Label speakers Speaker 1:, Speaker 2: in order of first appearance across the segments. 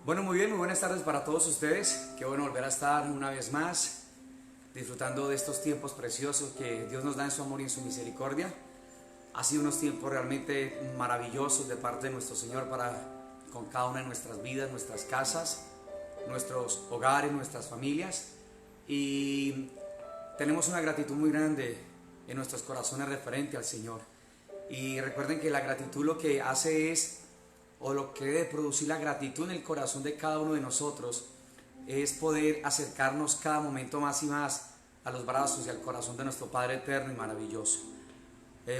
Speaker 1: Bueno, muy bien, muy buenas tardes para todos ustedes. Qué bueno volver a estar una vez más disfrutando de estos tiempos preciosos que Dios nos da en su amor y en su misericordia. Ha sido unos tiempos realmente maravillosos de parte de nuestro Señor para con cada una de nuestras vidas, nuestras casas, nuestros hogares, nuestras familias. Y tenemos una gratitud muy grande en nuestros corazones referente al Señor. Y recuerden que la gratitud lo que hace es, o lo que debe producir la gratitud en el corazón de cada uno de nosotros, es poder acercarnos cada momento más y más a los brazos y al corazón de nuestro Padre eterno y maravilloso.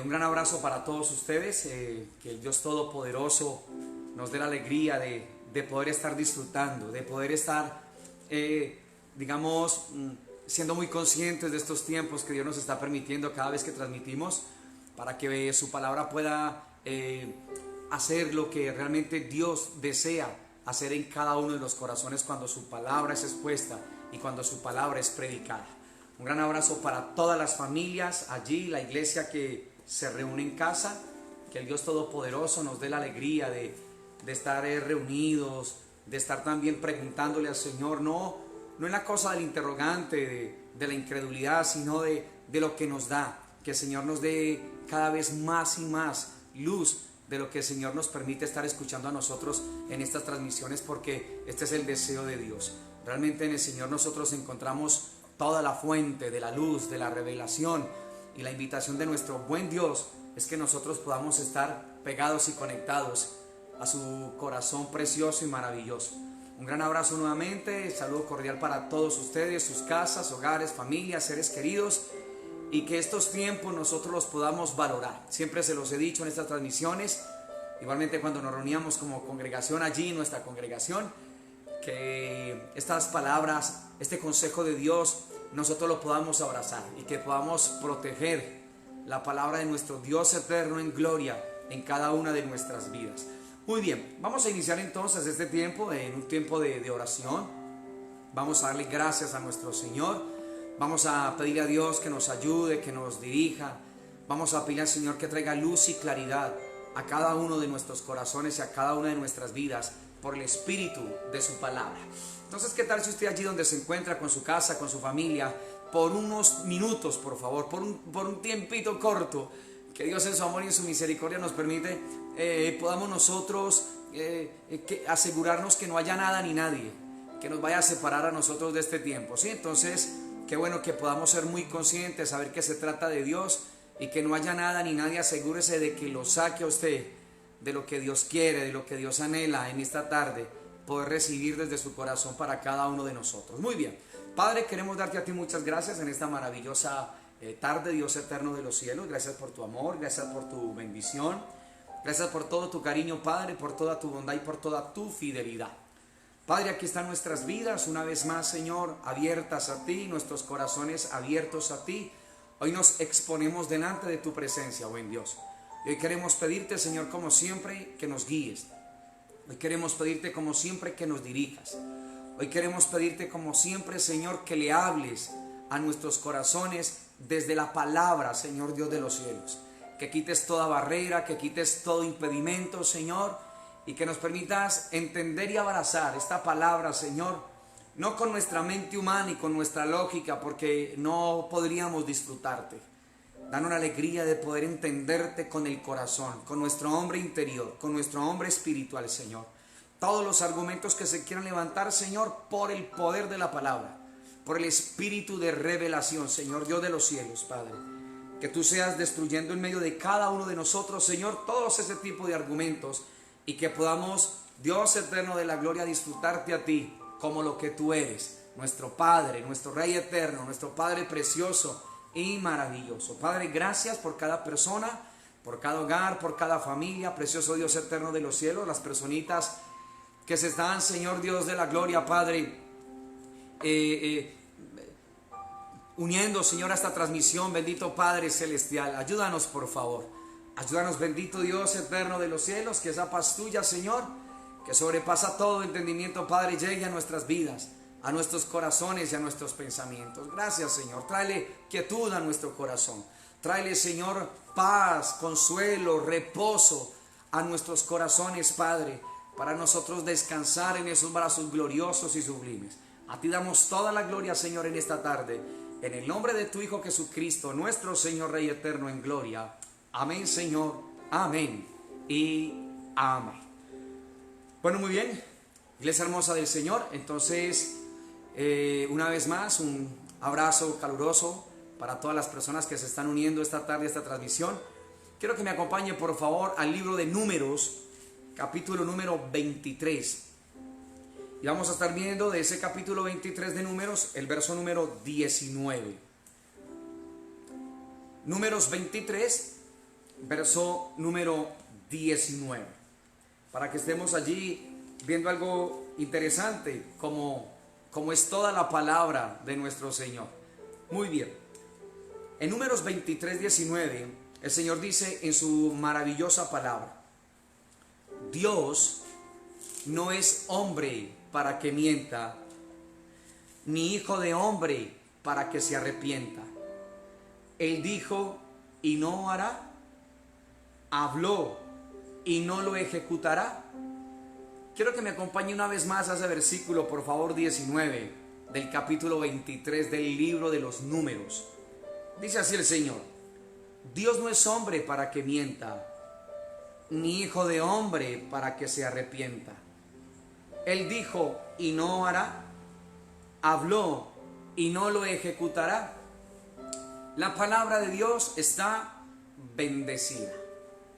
Speaker 1: Un gran abrazo para todos ustedes, que el Dios Todopoderoso nos dé la alegría de poder estar disfrutando, de poder estar, siendo muy conscientes de estos tiempos que Dios nos está permitiendo cada vez que transmitimos, para que su palabra pueda hacer lo que realmente Dios desea hacer en cada uno de los corazones cuando su palabra es expuesta y cuando su palabra es predicada. Un gran abrazo para todas las familias allí, la iglesia que se reúne en casa. Que el Dios Todopoderoso nos dé la alegría de estar reunidos, de estar también preguntándole al Señor, no en la cosa del interrogante, de la incredulidad, sino de lo que nos da. Que el Señor nos dé cada vez más y más luz de lo que el Señor nos permite estar escuchando a nosotros en estas transmisiones, porque este es el deseo de Dios. Realmente en el Señor nosotros encontramos toda la fuente de la luz, de la revelación, y la invitación de nuestro buen Dios es que nosotros podamos estar pegados y conectados a su corazón precioso y maravilloso. Un gran abrazo nuevamente, saludo cordial para todos ustedes, sus casas, hogares, familias, seres queridos, y que estos tiempos nosotros los podamos valorar. Siempre se los he dicho en estas transmisiones, igualmente cuando nos reuníamos como congregación allí en nuestra congregación, que estas palabras, este consejo de Dios, nosotros lo podamos abrazar y que podamos proteger la palabra de nuestro Dios eterno en gloria en cada una de nuestras vidas. Muy bien, vamos a iniciar entonces este tiempo en un tiempo de oración. Vamos a darle gracias a nuestro Señor. Vamos a pedirle a Dios que nos ayude, que nos dirija. Vamos a pedirle al Señor que traiga luz y claridad a cada uno de nuestros corazones y a cada una de nuestras vidas por el espíritu de su palabra. Entonces, ¿qué tal si usted allí donde se encuentra con su casa, con su familia, por unos minutos, por favor, por un tiempito corto, que Dios en su amor y en su misericordia nos permite, podamos nosotros asegurarnos que no haya nada ni nadie que nos vaya a separar a nosotros de este tiempo, ¿sí? Entonces, qué bueno que podamos ser muy conscientes, saber que se trata de Dios y que no haya nada ni nadie. Asegúrese de que lo saque a usted de lo que Dios quiere, de lo que Dios anhela en esta tarde, poder recibir desde su corazón para cada uno de nosotros. Muy bien, Padre, queremos darte a ti muchas gracias en esta maravillosa tarde, Dios eterno de los cielos. Gracias por tu amor, gracias por tu bendición, gracias por todo tu cariño, Padre, por toda tu bondad y por toda tu fidelidad. Padre, aquí están nuestras vidas una vez más, Señor, abiertas a ti, nuestros corazones abiertos a ti. Hoy nos exponemos delante de tu presencia, buen Dios. Y hoy queremos pedirte, Señor, como siempre, que nos guíes. Hoy queremos pedirte como siempre que nos dirijas. Hoy queremos pedirte como siempre, Señor, que le hables a nuestros corazones desde la palabra, Señor Dios de los cielos. Que quites toda barrera, que quites todo impedimento, Señor, y que nos permitas entender y abrazar esta palabra, Señor, no con nuestra mente humana y con nuestra lógica, porque no podríamos disfrutarte. Danos la alegría de poder entenderte con el corazón, con nuestro hombre interior, con nuestro hombre espiritual, Señor. Todos los argumentos que se quieran levantar, Señor, por el poder de la palabra, por el espíritu de revelación, Señor Dios de los cielos, Padre. Que tú seas destruyendo en medio de cada uno de nosotros, Señor, todos ese tipo de argumentos, y que podamos, Dios eterno de la gloria, disfrutarte a ti como lo que tú eres, nuestro Padre, nuestro Rey eterno, nuestro Padre precioso y maravilloso. Padre, gracias por cada persona, por cada hogar, por cada familia, precioso Dios eterno de los cielos, las personitas que se están, Señor Dios de la gloria, Padre, uniendo, Señor, a esta transmisión. Bendito Padre celestial, ayúdanos por favor. Ayúdanos, bendito Dios eterno de los cielos, que esa paz tuya, Señor, que sobrepasa todo entendimiento, Padre, llegue a nuestras vidas, a nuestros corazones y a nuestros pensamientos. Gracias, Señor. Tráele quietud a nuestro corazón. Tráele, Señor, paz, consuelo, reposo a nuestros corazones, Padre. para nosotros descansar en esos brazos gloriosos y sublimes. A ti damos toda la gloria, Señor, en esta tarde, en el nombre de tu Hijo Jesucristo, nuestro Señor Rey eterno en gloria. Amén, Señor, amén y amén. Bueno, muy bien, iglesia hermosa del Señor. Entonces, una vez más, un abrazo caluroso para todas las personas que se están uniendo esta tarde a esta transmisión. Quiero que me acompañe, por favor, al libro de Números, capítulo número 23. Y vamos a estar viendo de ese capítulo 23 de Números, el verso número 19. Números 23, verso número 19. Para que estemos allí viendo algo interesante, como es toda la palabra de nuestro Señor. Muy bien. En Números 23, 19, el Señor dice en su maravillosa palabra: Dios no es hombre para que mienta, ni hijo de hombre para que se arrepienta. Él dijo y no hará, habló y no lo ejecutará. Quiero que me acompañe una vez más a ese versículo, por favor, 19 del capítulo 23 del libro de los Números. Dice así el Señor: Dios no es hombre para que mienta, ni hijo de hombre para que se arrepienta. Él dijo y no hará, habló y no lo ejecutará. La palabra de Dios está bendecida.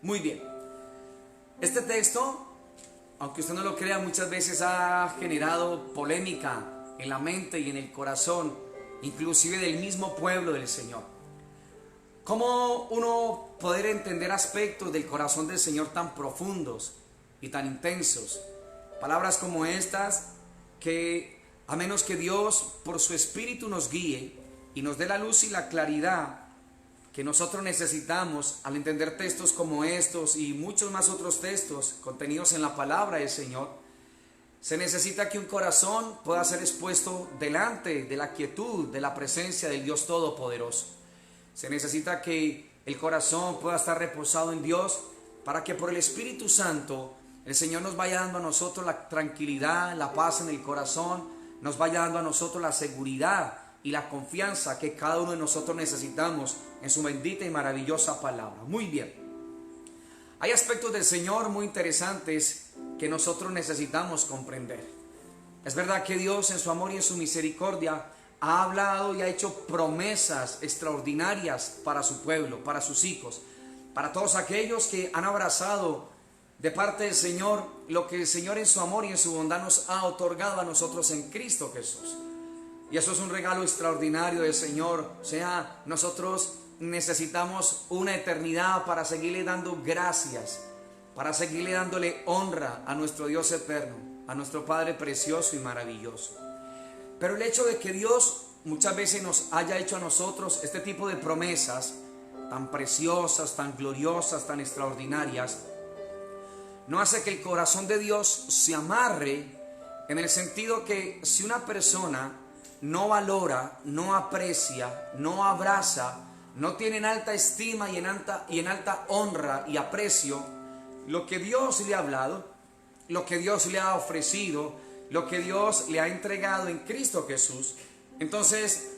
Speaker 1: Muy bien. Este texto, aunque usted no lo crea, muchas veces ha generado polémica en la mente y en el corazón, inclusive del mismo pueblo del Señor. ¿Cómo uno poder entender aspectos del corazón del Señor tan profundos y tan intensos? Palabras como estas, que a menos que Dios por su Espíritu nos guíe y nos dé la luz y la claridad que nosotros necesitamos al entender textos como estos y muchos más otros textos contenidos en la palabra del Señor, se necesita que un corazón pueda ser expuesto delante de la quietud, de la presencia del Dios Todopoderoso. Se necesita que el corazón pueda estar reposado en Dios, para que por el Espíritu Santo el Señor nos vaya dando a nosotros la tranquilidad, la paz en el corazón, nos vaya dando a nosotros la seguridad y la confianza que cada uno de nosotros necesitamos en su bendita y maravillosa palabra. Muy bien. Hay aspectos del Señor muy interesantes que nosotros necesitamos comprender. Es verdad que Dios, en su amor y en su misericordia, ha hablado y ha hecho promesas extraordinarias para su pueblo, para sus hijos, para todos aquellos que han abrazado de parte del Señor lo que el Señor en su amor y en su bondad nos ha otorgado a nosotros en Cristo Jesús. Y eso es un regalo extraordinario del Señor. O sea, nosotros necesitamos una eternidad para seguirle dando gracias, para seguirle dándole honra a nuestro Dios eterno, a nuestro Padre precioso y maravilloso. Pero el hecho de que Dios muchas veces nos haya hecho a nosotros este tipo de promesas tan preciosas, tan gloriosas, tan extraordinarias, no hace que el corazón de Dios se amarre, en el sentido que si una persona no valora, no aprecia, no abraza, no tiene en alta estima y en alta honra y aprecio lo que Dios le ha hablado, lo que Dios le ha ofrecido, lo que Dios le ha entregado en Cristo Jesús, entonces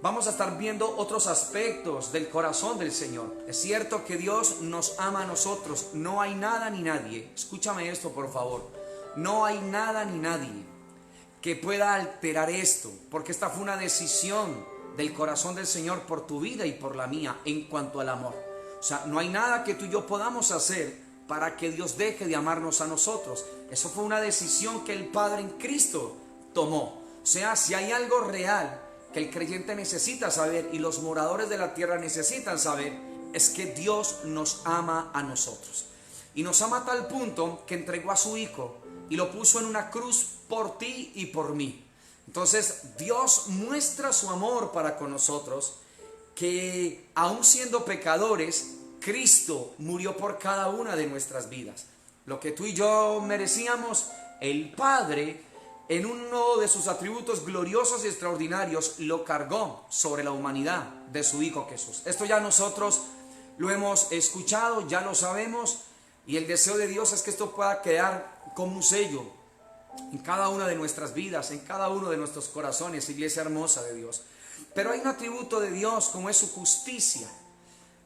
Speaker 1: vamos a estar viendo otros aspectos del corazón del Señor. Es cierto que Dios nos ama a nosotros. No hay nada ni nadie, escúchame esto por favor, no hay nada ni nadie que pueda alterar esto, porque esta fue una decisión del corazón del Señor por tu vida y por la mía en cuanto al amor. O sea, no hay nada que tú y yo podamos hacer para que Dios deje de amarnos a nosotros. Eso fue una decisión que el Padre en Cristo tomó. O sea, si hay algo real que el creyente necesita saber y los moradores de la tierra necesitan saber, es que Dios nos ama a nosotros. Y nos ama a tal punto que entregó a su Hijo y lo puso en una cruz por ti y por mí. Entonces Dios muestra su amor para con nosotros, que aun siendo pecadores, Cristo murió por cada una de nuestras vidas. Lo que tú y yo merecíamos, el Padre, en uno de sus atributos gloriosos y extraordinarios, lo cargó sobre la humanidad de su Hijo Jesús. Esto ya nosotros lo hemos escuchado, ya lo sabemos, y el deseo de Dios es que esto pueda quedar como un sello en cada una de nuestras vidas, en cada uno de nuestros corazones, iglesia hermosa de Dios. Pero hay un atributo de Dios como es su justicia.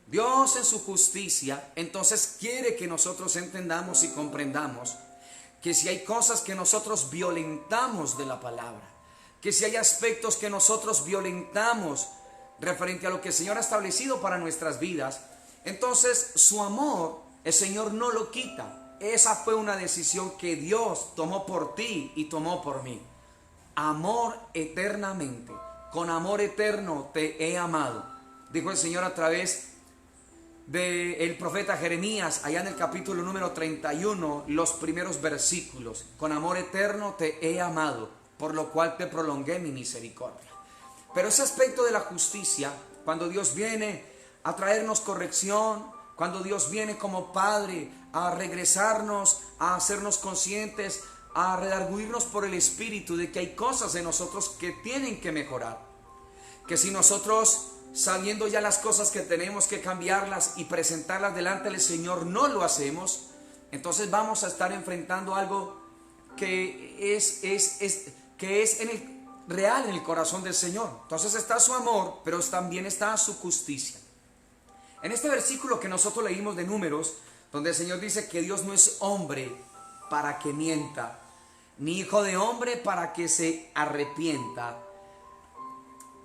Speaker 1: Dios en su justicia, entonces quiere que nosotros entendamos y comprendamos que si hay cosas que nosotros violentamos de la palabra, que si hay aspectos que nosotros violentamos referente a lo que el Señor ha establecido para nuestras vidas, entonces su amor, el Señor no lo quita. Esa fue una decisión que Dios tomó por ti y tomó por mí. Amor eternamente, con amor eterno te he amado, dijo el Señor a través del profeta Jeremías, allá en el capítulo número 31, los primeros versículos. Con amor eterno te he amado, por lo cual te prolongué mi misericordia. Pero ese aspecto de la justicia, cuando Dios viene a traernos corrección, cuando Dios viene como Padre a regresarnos, a hacernos conscientes, a redarguirnos por el Espíritu de que hay cosas en nosotros que tienen que mejorar, que si nosotros, sabiendo ya las cosas que tenemos que cambiarlas y presentarlas delante del Señor, no lo hacemos, entonces vamos a estar enfrentando algo que es en el real en el corazón del Señor. Entonces está su amor, pero también está su justicia. En este versículo que nosotros leímos de Números, donde el Señor dice que Dios no es hombre para que mienta, ni hijo de hombre para que se arrepienta.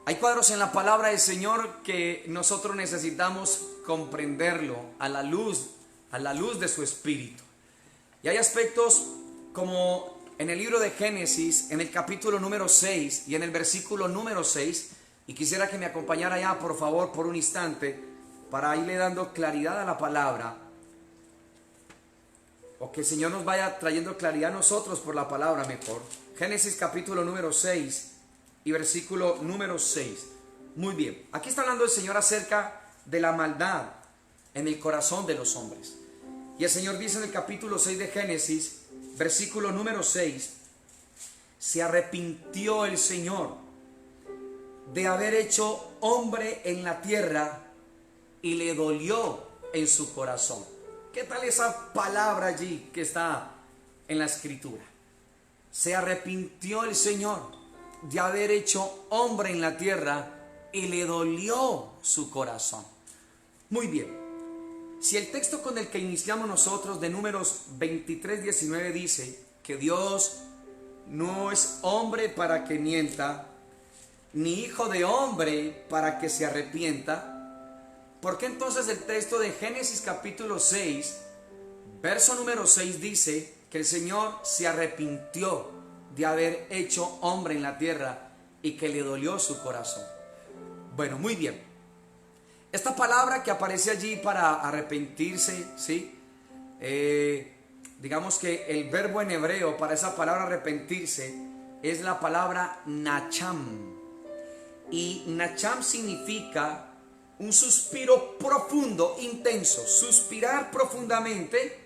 Speaker 1: Hay cuadros en la palabra del Señor que nosotros necesitamos comprenderlo a la luz de su Espíritu. Y hay aspectos como en el libro de Génesis, en el capítulo número 6 y en el versículo número 6, y quisiera que me acompañara allá, por favor, por un instante, para irle dando claridad a la palabra, o que el Señor nos vaya trayendo claridad a nosotros por la palabra mejor. Génesis capítulo número 6 y versículo número 6. Muy bien, aquí está hablando el Señor acerca de la maldad en el corazón de los hombres. Y el Señor dice en el capítulo 6 de Génesis, versículo número 6, se arrepintió el Señor de haber hecho hombre en la tierra y le dolió en su corazón. ¿Qué tal esa palabra allí que está en la Escritura? Se arrepintió el Señor de haber hecho hombre en la tierra y le dolió su corazón. Muy bien, si el texto con el que iniciamos nosotros de Números 23:19 dice que Dios no es hombre para que mienta, ni hijo de hombre para que se arrepienta, ¿por qué entonces el texto de Génesis capítulo 6, verso número 6 dice que el Señor se arrepintió de haber hecho hombre en la tierra y que le dolió su corazón? Bueno, muy bien. Esta palabra que aparece allí para arrepentirse, ¿sí? Digamos que el verbo en hebreo para esa palabra arrepentirse es la palabra nacham. Y nacham significa un suspiro profundo, intenso, suspirar profundamente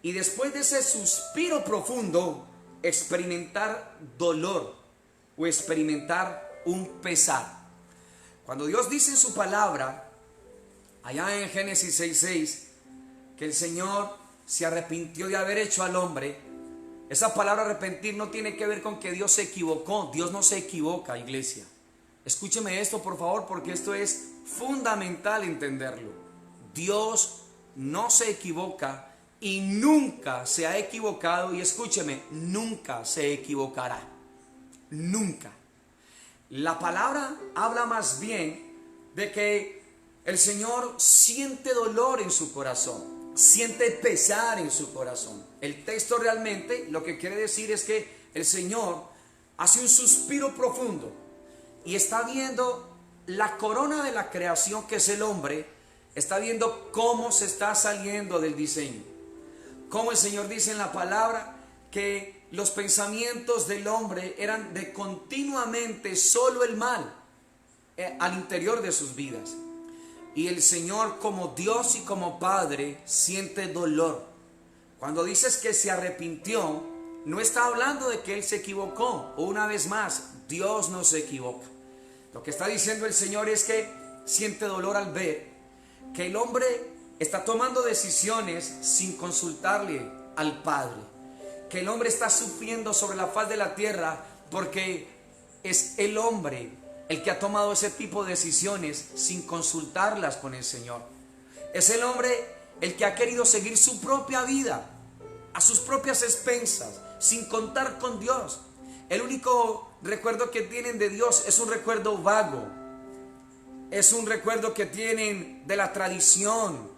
Speaker 1: y después de ese suspiro profundo experimentar dolor o experimentar un pesar. Cuando Dios dice en su palabra, allá en Génesis 6:6, que el Señor se arrepintió de haber hecho al hombre, esa palabra arrepentir no tiene que ver con que Dios se equivocó. Dios no se equivoca, iglesia. Escúcheme esto, por favor, porque esto es fundamental entenderlo. Dios no se equivoca y nunca se ha equivocado, y escúcheme, nunca se equivocará. Nunca. La palabra habla más bien de que el Señor siente dolor en su corazón, siente pesar en su corazón. El texto realmente lo que quiere decir es que el Señor hace un suspiro profundo y está viendo la corona de la creación, que es el hombre, está viendo cómo se está saliendo del diseño. Como el Señor dice en la palabra que los pensamientos del hombre eran de continuamente solo el mal al interior de sus vidas. Y el Señor, como Dios y como Padre, siente dolor. Cuando dices que se arrepintió, no está hablando de que Él se equivocó. O una vez más, Dios no se equivoca. Lo que está diciendo el Señor es que siente dolor al ver que el hombre está tomando decisiones sin consultarle al Padre. que el hombre está sufriendo sobre la faz de la tierra porque es el hombre el que ha tomado ese tipo de decisiones sin consultarlas con el Señor. Es el hombre el que ha querido seguir su propia vida a sus propias expensas, sin contar con Dios. El único recuerdo que tienen de Dios es un recuerdo vago, es un recuerdo que tienen de la tradición,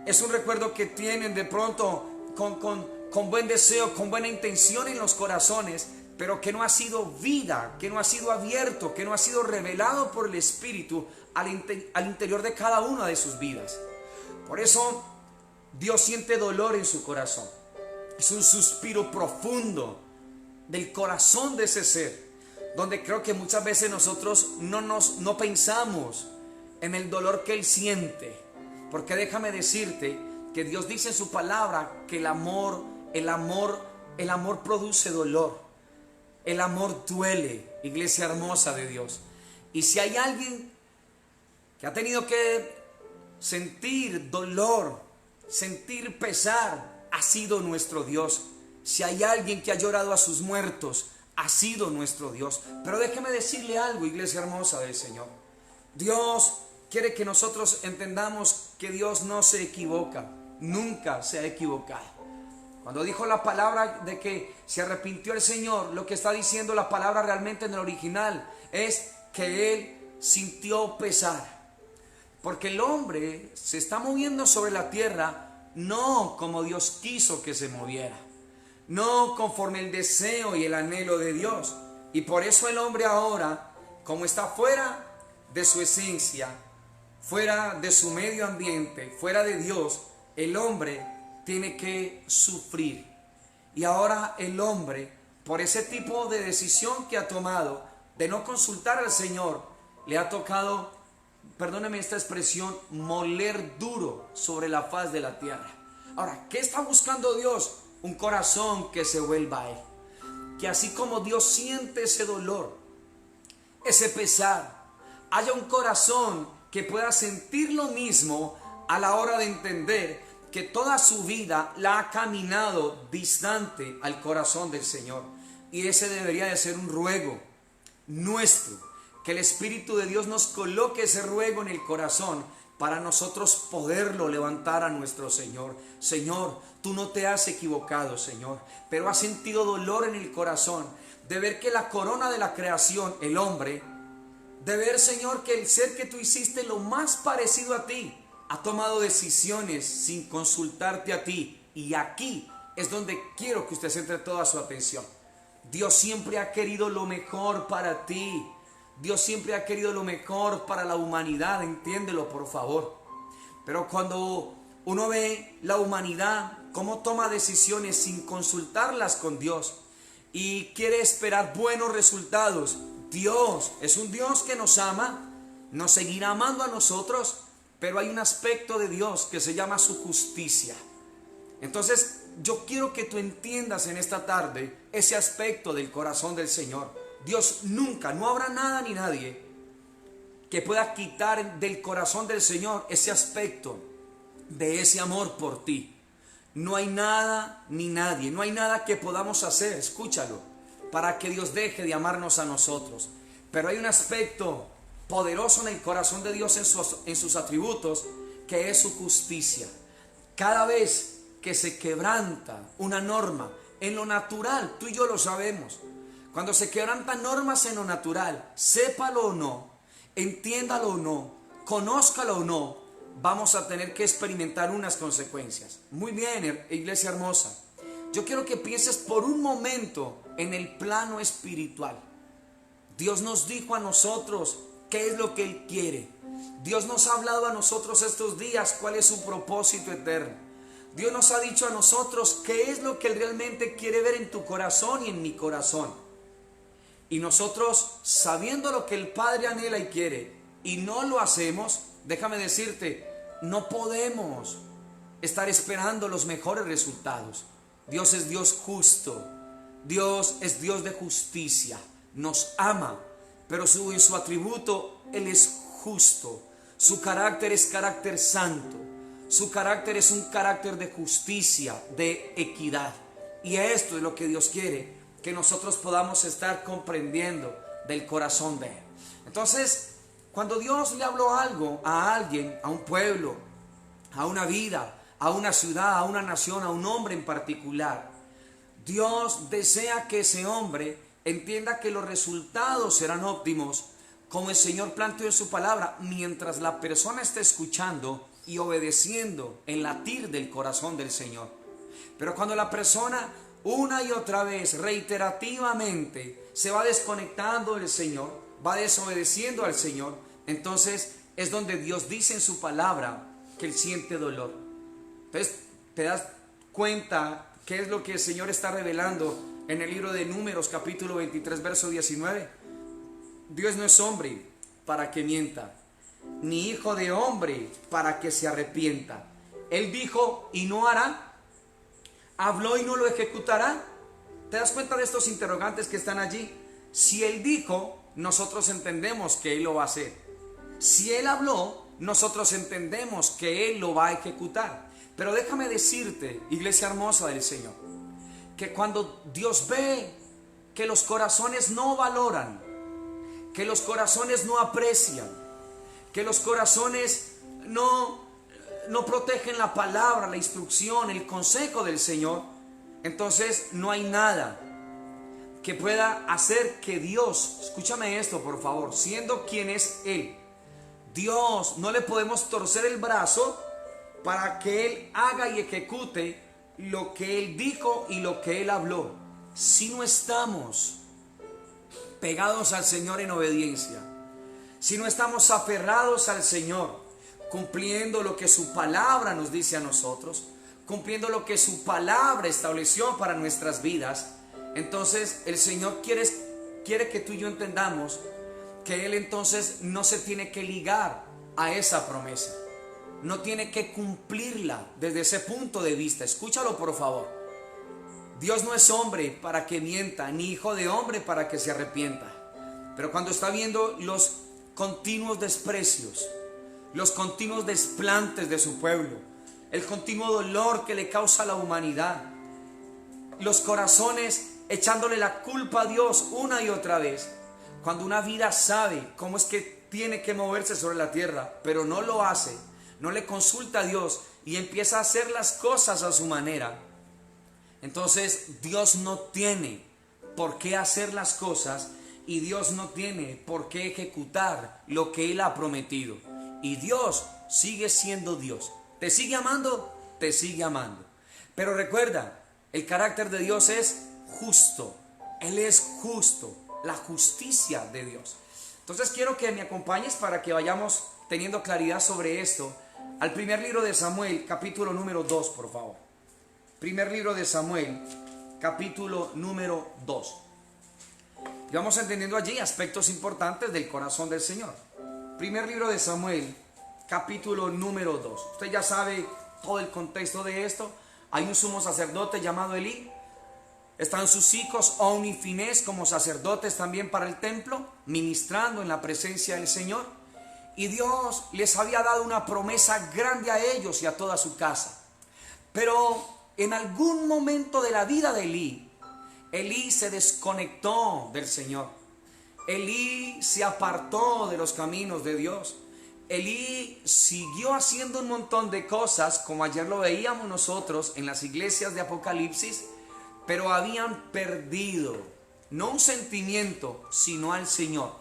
Speaker 1: es un recuerdo que tienen de pronto con buen deseo, con buena intención en los corazones, pero que no ha sido vida, que no ha sido abierto, que no ha sido revelado por el Espíritu al interior de cada una de sus vidas. Por eso Dios siente dolor en su corazón. Es un suspiro profundo del corazón de ese ser, donde creo que muchas veces nosotros no pensamos en el dolor que Él siente. Porque déjame decirte que Dios dice en su palabra que el amor produce dolor. El amor duele, iglesia hermosa de Dios. Y si hay alguien que ha tenido que sentir dolor, sentir pesar, ha sido nuestro Dios. Si hay alguien que ha llorado a sus muertos, ha sido nuestro Dios. Pero déjeme decirle algo, iglesia hermosa del Señor. Dios quiere que nosotros entendamos que Dios no se equivoca, nunca se ha equivocado. Cuando dijo la palabra de que se arrepintió el Señor, lo que está diciendo la palabra realmente en el original es que Él sintió pesar. Porque el hombre se está moviendo sobre la tierra no como Dios quiso que se moviera, no conforme el deseo y el anhelo de Dios. Y por eso el hombre ahora, como está fuera de su esencia, fuera de su medio ambiente, fuera de Dios, el hombre tiene que sufrir. Y ahora el hombre, por ese tipo de decisión que ha tomado de no consultar al Señor, le ha tocado, perdóneme esta expresión, moler duro sobre la faz de la tierra. Ahora, ¿qué está buscando Dios? Un corazón que se vuelva a Él. Que así como Dios siente ese dolor, ese pesar, haya un corazón que pueda sentir lo mismo a la hora de entender que toda su vida la ha caminado distante al corazón del Señor. Y ese debería de ser un ruego nuestro, que el Espíritu de Dios nos coloque ese ruego en el corazón para nosotros poderlo levantar a nuestro Señor. Señor, tú no te has equivocado, Señor, pero has sentido dolor en el corazón de ver que la corona de la creación, el hombre, de ver, Señor, que el ser que tú hiciste lo más parecido a ti, ha tomado decisiones sin consultarte a ti. Y aquí es donde quiero que usted centre toda su atención. Dios siempre ha querido lo mejor para ti. Dios siempre ha querido lo mejor para la humanidad, entiéndelo por favor. Pero cuando uno ve la humanidad, cómo toma decisiones sin consultarlas con Dios y quiere esperar buenos resultados, Dios es un Dios que nos ama, nos seguirá amando a nosotros, pero hay un aspecto de Dios que se llama su justicia. Entonces yo quiero que tú entiendas en esta tarde ese aspecto del corazón del Señor. Dios nunca, no habrá nada ni nadie que pueda quitar del corazón del Señor ese aspecto de ese amor por ti. No hay nada ni nadie, no hay nada que podamos hacer, escúchalo, para que Dios deje de amarnos a nosotros. Pero hay un aspecto poderoso en el corazón de Dios en sus atributos, que es su justicia. Cada vez que se quebranta una norma en lo natural, tú y yo lo sabemos, cuando se quebrantan normas en lo natural, sépalo o no, entiéndalo o no, conózcalo o no, vamos a tener que experimentar unas consecuencias. Muy bien, iglesia hermosa, yo quiero que pienses por un momento en el plano espiritual. Dios nos dijo a nosotros qué es lo que Él quiere. Dios nos ha hablado a nosotros estos días cuál es su propósito eterno. Dios nos ha dicho a nosotros qué es lo que Él realmente quiere ver en tu corazón y en mi corazón. Y nosotros, sabiendo lo que el Padre anhela y quiere, y no lo hacemos, déjame decirte, no podemos estar esperando los mejores resultados. Dios es Dios justo, Dios es Dios de justicia, nos ama, pero en su atributo Él es justo, su carácter es carácter santo, su carácter es un carácter de justicia, de equidad. Y esto es lo que Dios quiere, que nosotros podamos estar comprendiendo del corazón de Él. Entonces, cuando Dios le habló algo a alguien, a un pueblo, a una vida, a una ciudad, a una nación, a un hombre en particular, Dios desea que ese hombre entienda que los resultados serán óptimos, como el Señor planteó en su palabra, mientras la persona esté escuchando y obedeciendo el latir del corazón del Señor. Pero cuando la persona una y otra vez, reiterativamente, se va desconectando del Señor, va desobedeciendo al Señor, entonces es donde Dios dice en su palabra que Él siente dolor. Entonces te das cuenta qué es lo que el Señor está revelando en el libro de Números, capítulo 23, verso 19. Dios no es hombre para que mienta, ni hijo de hombre para que se arrepienta. Él dijo y no hará, habló y no lo ejecutará. ¿Te das cuenta de estos interrogantes que están allí? Si Él dijo, nosotros entendemos que Él lo va a hacer. Si Él habló, nosotros entendemos que Él lo va a ejecutar. Pero déjame decirte, iglesia hermosa del Señor, que cuando Dios ve que los corazones no valoran, que los corazones no aprecian, que los corazones no protegen la palabra, la instrucción, el consejo del Señor, entonces no hay nada que pueda hacer que Dios, escúchame esto por favor, siendo quien es Él, Dios, no le podemos torcer el brazo para que Él haga y ejecute lo que Él dijo y lo que Él habló, si no estamos pegados al Señor en obediencia, si no estamos aferrados al Señor, cumpliendo lo que su palabra nos dice a nosotros, cumpliendo lo que su palabra estableció para nuestras vidas, entonces el Señor quiere que tú y yo entendamos que Él entonces no se tiene que ligar a esa promesa, no tiene que cumplirla desde ese punto de vista. Escúchalo por favor. Dios no es hombre para que mienta, ni hijo de hombre para que se arrepienta. Pero cuando está viendo los continuos desprecios, los continuos desplantes de su pueblo, el continuo dolor que le causa a la humanidad, los corazones echándole la culpa a Dios una y otra vez, cuando una vida sabe cómo es que tiene que moverse sobre la tierra, pero no lo hace, no le consulta a Dios y empieza a hacer las cosas a su manera, entonces Dios no tiene por qué hacer las cosas y Dios no tiene por qué ejecutar lo que Él ha prometido. Y Dios sigue siendo Dios. ¿Te sigue amando? Te sigue amando. Pero recuerda, el carácter de Dios es justo. Él es justo. La justicia de Dios. Entonces quiero que me acompañes para que vayamos teniendo claridad sobre esto. Al primer libro de Samuel, capítulo número 2, por favor. Primer libro de Samuel, capítulo número 2. Y vamos entendiendo allí aspectos importantes del corazón del Señor. Primer libro de Samuel, capítulo número 2. Usted ya sabe todo el contexto de esto. Hay un sumo sacerdote llamado Elí. Están sus hijos Ofni y Finés como sacerdotes también para el templo, ministrando en la presencia del Señor. Y Dios les había dado una promesa grande a ellos y a toda su casa. Pero en algún momento de la vida de Elí se desconectó del Señor. Elí se apartó de los caminos de Dios. Elí siguió haciendo un montón de cosas, como ayer lo veíamos nosotros en las iglesias de Apocalipsis, pero habían perdido, no un sentimiento, sino al Señor.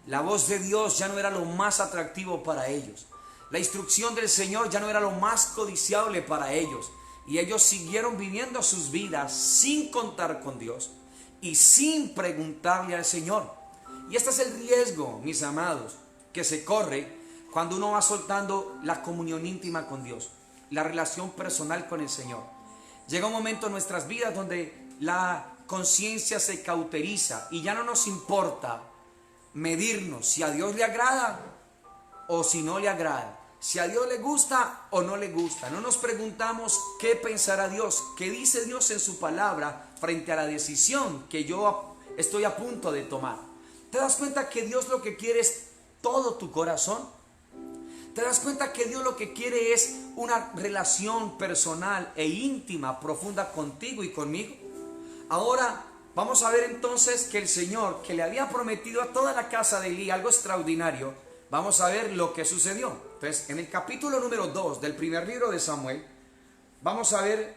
Speaker 1: La voz de Dios ya no era lo más atractivo para ellos. La instrucción del Señor ya no era lo más codiciable para ellos. Y ellos siguieron viviendo sus vidas sin contar con Dios y sin preguntarle al Señor. Y este es el riesgo, mis amados, que se corre cuando uno va soltando la comunión íntima con Dios, la relación personal con el Señor. Llega un momento en nuestras vidas donde la conciencia se cauteriza y ya no nos importa medirnos si a Dios le agrada o si no le agrada, si a Dios le gusta o no le gusta. No nos preguntamos qué pensará Dios, qué dice Dios en su palabra frente a la decisión que yo estoy a punto de tomar. ¿Te das cuenta que Dios lo que quiere es todo tu corazón? ¿Te das cuenta que Dios lo que quiere es una relación personal e íntima, profunda contigo y conmigo? Ahora vamos a ver entonces que el Señor, que le había prometido a toda la casa de Elí algo extraordinario, vamos a ver lo que sucedió. Entonces, en el capítulo número 2 del primer libro de Samuel, vamos a ver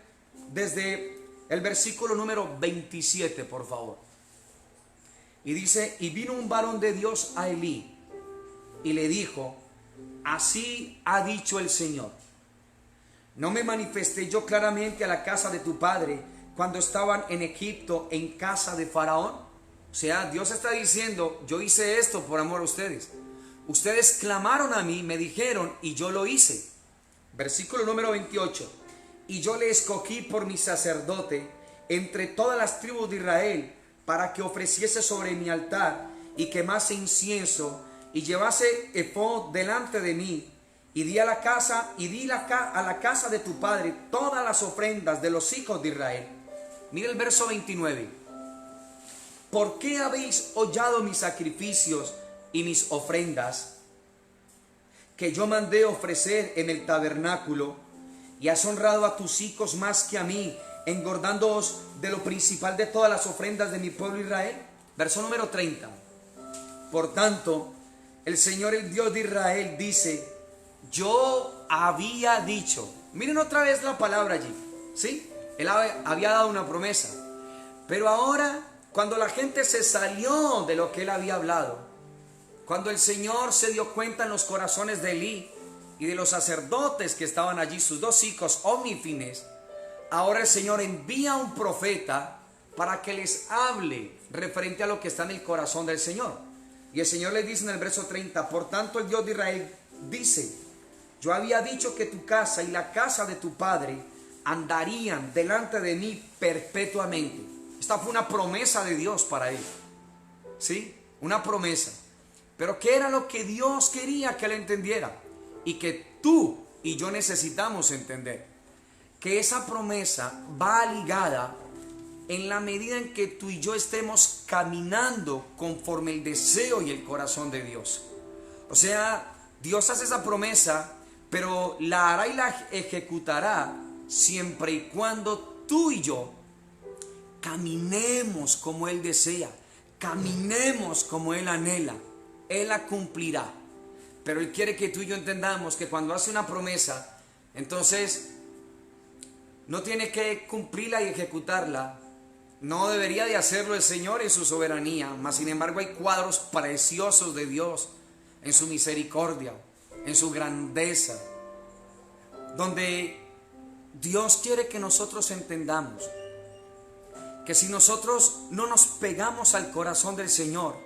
Speaker 1: desde el versículo número 27, por favor. Y dice: y vino un varón de Dios a Elí y le dijo: así ha dicho el Señor, ¿no me manifesté yo claramente a la casa de tu padre cuando estaban en Egipto en casa de Faraón? O sea, Dios está diciendo: yo hice esto por amor a ustedes. Ustedes clamaron a mí, me dijeron, y yo lo hice. Versículo número 28. Y yo le escogí por mi sacerdote entre todas las tribus de Israel, para que ofreciese sobre mi altar y quemase incienso y llevase efod delante de mí, y di a la casa de tu padre todas las ofrendas de los hijos de Israel. Mira el verso 29. ¿Por qué habéis hollado mis sacrificios y mis ofrendas que yo mandé ofrecer en el tabernáculo, y has honrado a tus hijos más que a mí, engordándoos de lo principal de todas las ofrendas de mi pueblo Israel? Verso número 30. Por tanto, el Señor, el Dios de Israel, dice: yo había dicho. Miren otra vez la palabra allí, ¿sí? Él había dado una promesa, pero ahora, cuando la gente se salió de lo que él había hablado, cuando el Señor se dio cuenta en los corazones de Elí y de los sacerdotes que estaban allí, sus dos hijos Ofni, ahora el Señor envía un profeta para que les hable referente a lo que está en el corazón del Señor. Y el Señor les dice en el verso 30: por tanto, el Dios de Israel dice: yo había dicho que tu casa y la casa de tu padre andarían delante de mí perpetuamente. Esta fue una promesa de Dios para él, ¿sí? Una promesa. Pero ¿qué era lo que Dios quería que él entendiera? Y que tú y yo necesitamos entender: que esa promesa va ligada en la medida en que tú y yo estemos caminando conforme el deseo y el corazón de Dios. O sea, Dios hace esa promesa, pero la hará y la ejecutará siempre y cuando tú y yo caminemos como Él desea, caminemos como Él anhela. Él la cumplirá. Pero Él quiere que tú y yo entendamos que cuando hace una promesa, entonces no tiene que cumplirla y ejecutarla. No debería de hacerlo el Señor en su soberanía, mas sin embargo hay cuadros preciosos de Dios en su misericordia, en su grandeza, donde Dios quiere que nosotros entendamos que si nosotros no nos pegamos al corazón del Señor,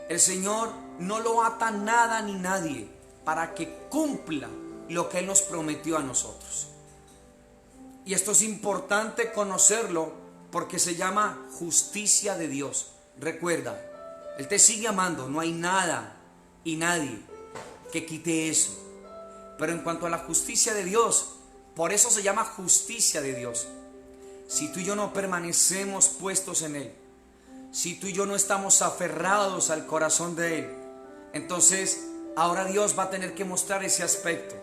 Speaker 1: el Señor no lo ata nada ni nadie para que cumpla lo que Él nos prometió a nosotros. Y esto es importante conocerlo porque se llama justicia de Dios. Recuerda, Él te sigue amando, no hay nada y nadie que quite eso. Pero en cuanto a la justicia de Dios, por eso se llama justicia de Dios. Si tú y yo no permanecemos puestos en Él, si tú y yo no estamos aferrados al corazón de Él, entonces ahora Dios va a tener que mostrar ese aspecto.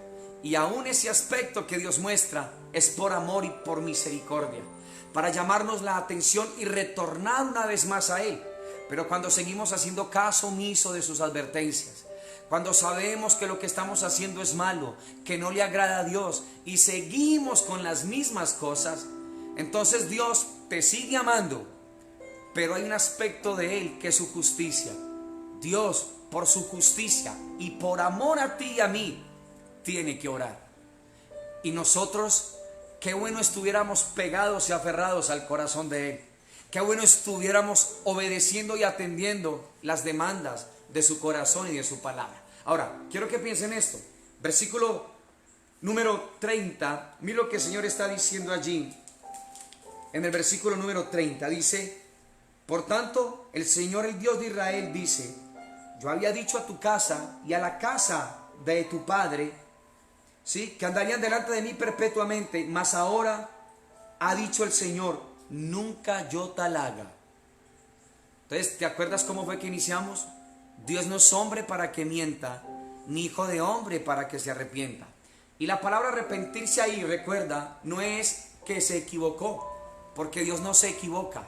Speaker 1: Y aún ese aspecto que Dios muestra es por amor y por misericordia, para llamarnos la atención y retornar una vez más a Él. Pero cuando seguimos haciendo caso omiso de sus advertencias, cuando sabemos que lo que estamos haciendo es malo, que no le agrada a Dios, y seguimos con las mismas cosas, entonces Dios te sigue amando, pero hay un aspecto de Él que es su justicia. Dios, por su justicia y por amor a ti y a mí, tiene que orar. Y nosotros, qué bueno estuviéramos pegados y aferrados al corazón de Él. Qué bueno estuviéramos obedeciendo y atendiendo las demandas de su corazón y de su palabra. Ahora, quiero que piensen esto. Versículo número 30. Mira lo que el Señor está diciendo allí. En el versículo número 30 dice: por tanto, el Señor, el Dios de Israel, dice: yo había dicho a tu casa y a la casa de tu padre, ¿sí?, que andarían delante de mí perpetuamente, mas ahora ha dicho el Señor: nunca yo tal haga. Entonces, ¿te acuerdas cómo fue que iniciamos? Dios no es hombre para que mienta, ni hijo de hombre para que se arrepienta. Y la palabra arrepentirse ahí, recuerda, no es que se equivocó, porque Dios no se equivoca.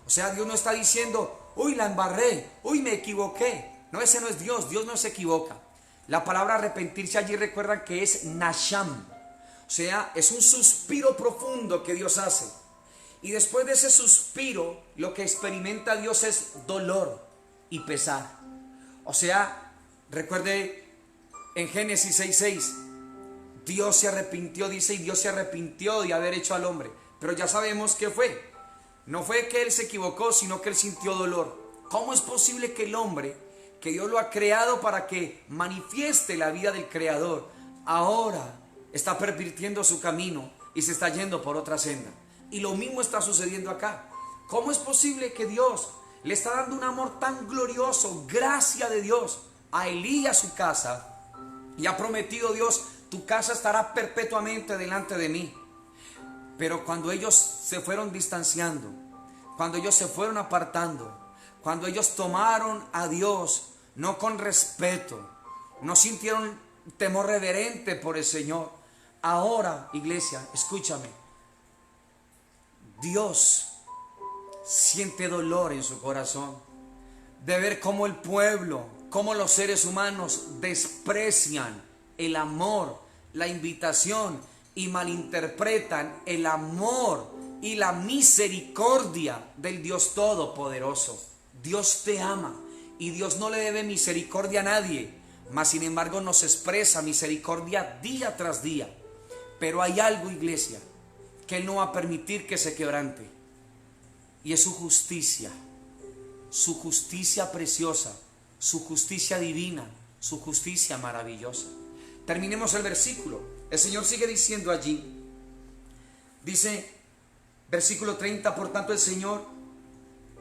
Speaker 1: O sea, Dios no está diciendo, uy, la embarré, uy, me equivoqué. No, ese no es Dios, Dios no se equivoca. La palabra arrepentirse allí recuerdan que es nasham. O sea, es un suspiro profundo que Dios hace. Y después de ese suspiro, lo que experimenta Dios es dolor y pesar. O sea, recuerde en Génesis 6:6, Dios se arrepintió, dice, y Dios se arrepintió de haber hecho al hombre. Pero ya sabemos qué fue. No fue que él se equivocó, sino que él sintió dolor. ¿Cómo es posible que el hombre, que Dios lo ha creado para que manifieste la vida del Creador, ahora está pervirtiendo su camino y se está yendo por otra senda? Y lo mismo está sucediendo acá. ¿Cómo es posible que Dios le está dando un amor tan glorioso, gracia de Dios, a Elí y a su casa? Y ha prometido Dios, tu casa estará perpetuamente delante de mí. Pero cuando ellos se fueron distanciando, cuando ellos se fueron apartando, cuando ellos tomaron a Dios no con respeto, no sintieron temor reverente por el Señor, ahora, iglesia, escúchame, Dios siente dolor en su corazón de ver cómo el pueblo, cómo los seres humanos desprecian el amor, la invitación y malinterpretan el amor y la misericordia del Dios Todopoderoso. Dios te ama y Dios no le debe misericordia a nadie, mas sin embargo nos expresa misericordia día tras día. Pero hay algo, iglesia, que Él no va a permitir que se quebrante, y es su justicia preciosa, su justicia divina, su justicia maravillosa. Terminemos el versículo. El Señor sigue diciendo allí, dice, versículo 30, por tanto el Señor,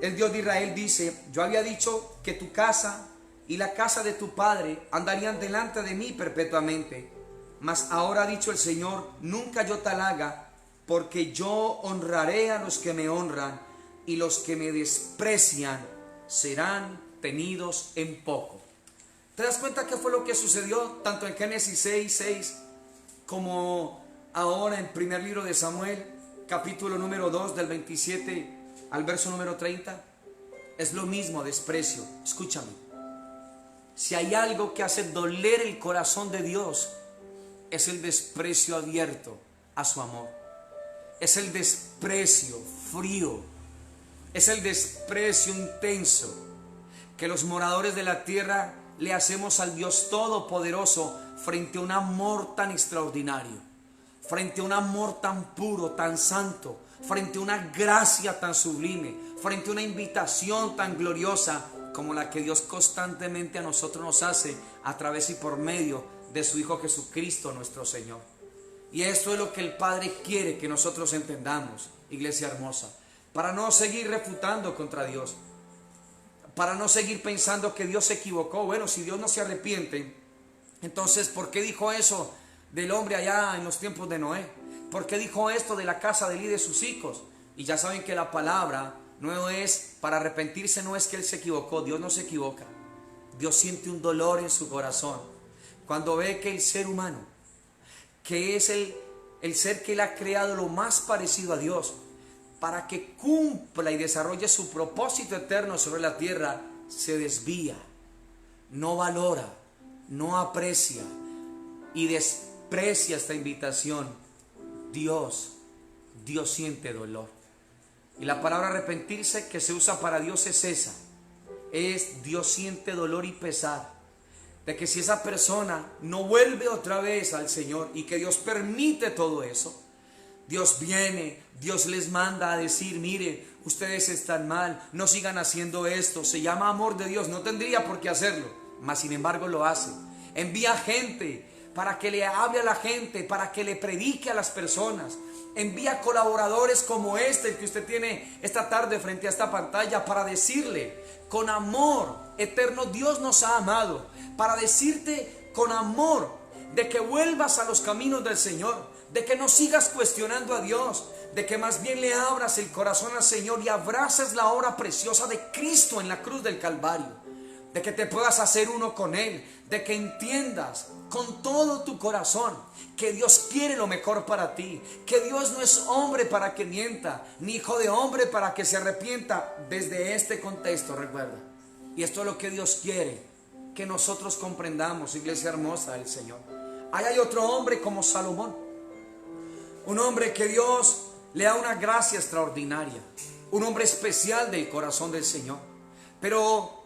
Speaker 1: el Dios de Israel dice, yo había dicho que tu casa y la casa de tu padre andarían delante de mí perpetuamente, mas ahora ha dicho el Señor, nunca yo tal haga, porque yo honraré a los que me honran, y los que me desprecian serán tenidos en poco. ¿Te das cuenta qué fue lo que sucedió tanto en Génesis 6:6 como ahora en primer libro de Samuel, capítulo número 2, del 27 al verso número 30? Es lo mismo, desprecio. Escúchame, si hay algo que hace doler el corazón de Dios, es el desprecio abierto a su amor. Es el desprecio frío, es el desprecio intenso que los moradores de la tierra le hacemos al Dios Todopoderoso frente a un amor tan extraordinario, frente a un amor tan puro, tan santo, frente a una gracia tan sublime, frente a una invitación tan gloriosa como la que Dios constantemente a nosotros nos hace a través y por medio de su Hijo Jesucristo nuestro Señor. Y esto es lo que el Padre quiere que nosotros entendamos, iglesia hermosa, para no seguir refutando contra Dios, para no seguir pensando que Dios se equivocó. Bueno, si Dios no se arrepiente, entonces ¿por qué dijo eso del hombre allá en los tiempos de Noé? ¿Por qué dijo esto de la casa de Elí y de sus hijos? Y ya saben que la palabra no es, para arrepentirse no es que él se equivocó, Dios no se equivoca. Dios siente un dolor en su corazón cuando ve que el ser humano, que es el ser que él ha creado lo más parecido a Dios, para que cumpla y desarrolle su propósito eterno sobre la tierra, se desvía, no valora, no aprecia y desprecia esta invitación. Dios siente dolor. Y la palabra arrepentirse que se usa para Dios es esa. Es Dios siente dolor y pesar de que si esa persona no vuelve otra vez al Señor, y que Dios permite todo eso, Dios viene, Dios les manda a decir, mire, ustedes están mal, no sigan haciendo esto. Se llama amor de Dios, no tendría por qué hacerlo, mas sin embargo lo hace. Envía gente para que le hable a la gente, para que le predique a las personas. Envía colaboradores como el que usted tiene esta tarde frente a esta pantalla, para decirle con amor eterno, Dios nos ha amado, para decirte con amor de que vuelvas a los caminos del Señor, de que no sigas cuestionando a Dios, de que más bien le abras el corazón al Señor y abraces la obra preciosa de Cristo en la cruz del Calvario. de que te puedas hacer uno con Él, de que entiendas con todo tu corazón que Dios quiere lo mejor para ti, que Dios no es hombre para que mienta, ni hijo de hombre para que se arrepienta. Desde este contexto, recuerda, y esto es lo que Dios quiere que nosotros comprendamos, iglesia hermosa del Señor. Ahí hay otro hombre como Salomón, un hombre que Dios le da una gracia extraordinaria, un hombre especial del corazón del Señor. Pero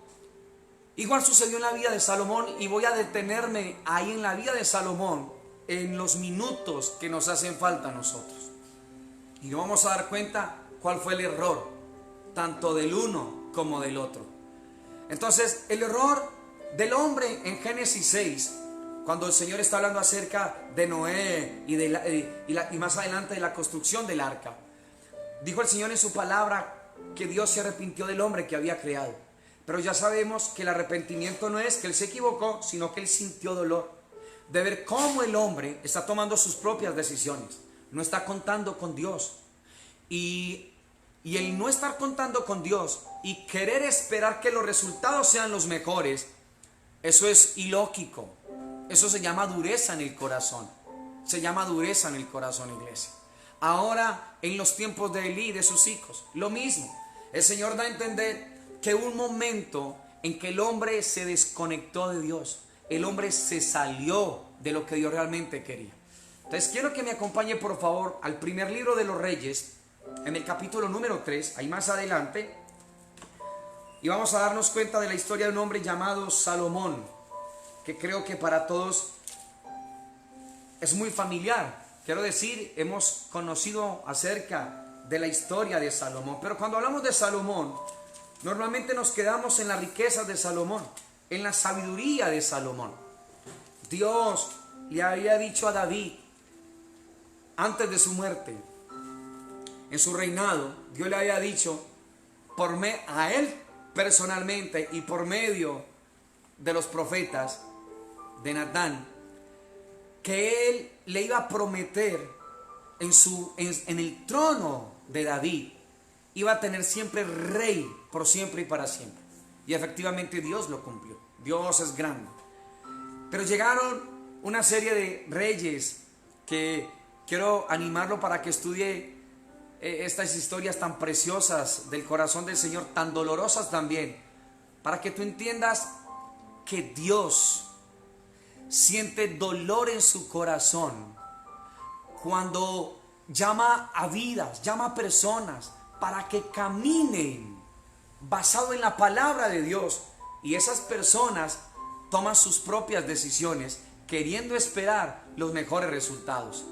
Speaker 1: igual sucedió en la vida de Salomón, y voy a detenerme ahí en la vida de Salomón en los minutos que nos hacen falta a nosotros. Y nos vamos a dar cuenta cuál fue el error, tanto del uno como del otro. Entonces, el error del hombre en Génesis 6, cuando el Señor está hablando acerca de Noé y más adelante de la construcción del arca, dijo el Señor en su palabra que Dios se arrepintió del hombre que había creado. Pero ya sabemos que el arrepentimiento no es que Él se equivocó, sino que Él sintió dolor de ver cómo el hombre está tomando sus propias decisiones, no está contando con Dios. Y el no estar contando con Dios y querer esperar que los resultados sean los mejores, eso es ilógico. Eso se llama dureza en el corazón. Se llama dureza en el corazón, iglesia. Ahora, en los tiempos de Elí y de sus hijos, lo mismo. El Señor da a entender que hubo un momento en que el hombre se desconectó de Dios. El hombre se salió de lo que Dios realmente quería. Entonces quiero que me acompañe por favor al primer libro de los Reyes, en el capítulo número 3, ahí más adelante. Y vamos a darnos cuenta de la historia de un hombre llamado Salomón, que creo que para todos es muy familiar. Quiero decir, hemos conocido acerca de la historia de Salomón. Pero cuando hablamos de Salomón, normalmente nos quedamos en las riquezas de Salomón, en la sabiduría de Salomón. Dios le había dicho a David, antes de su muerte, en su reinado, Dios le había dicho a él personalmente y por medio de los profetas de Natán, que él le iba a prometer en el trono de David, iba a tener siempre rey por siempre y para siempre. Y efectivamente Dios lo cumplió. Dios es grande. Pero llegaron una serie de reyes que quiero animarlo para que estudie estas historias tan preciosas del corazón del Señor, tan dolorosas también, para que tú entiendas que Dios siente dolor en su corazón cuando llama a vidas, llama a personas para que caminen basado en la palabra de Dios, y esas personas toman sus propias decisiones queriendo esperar los mejores resultados,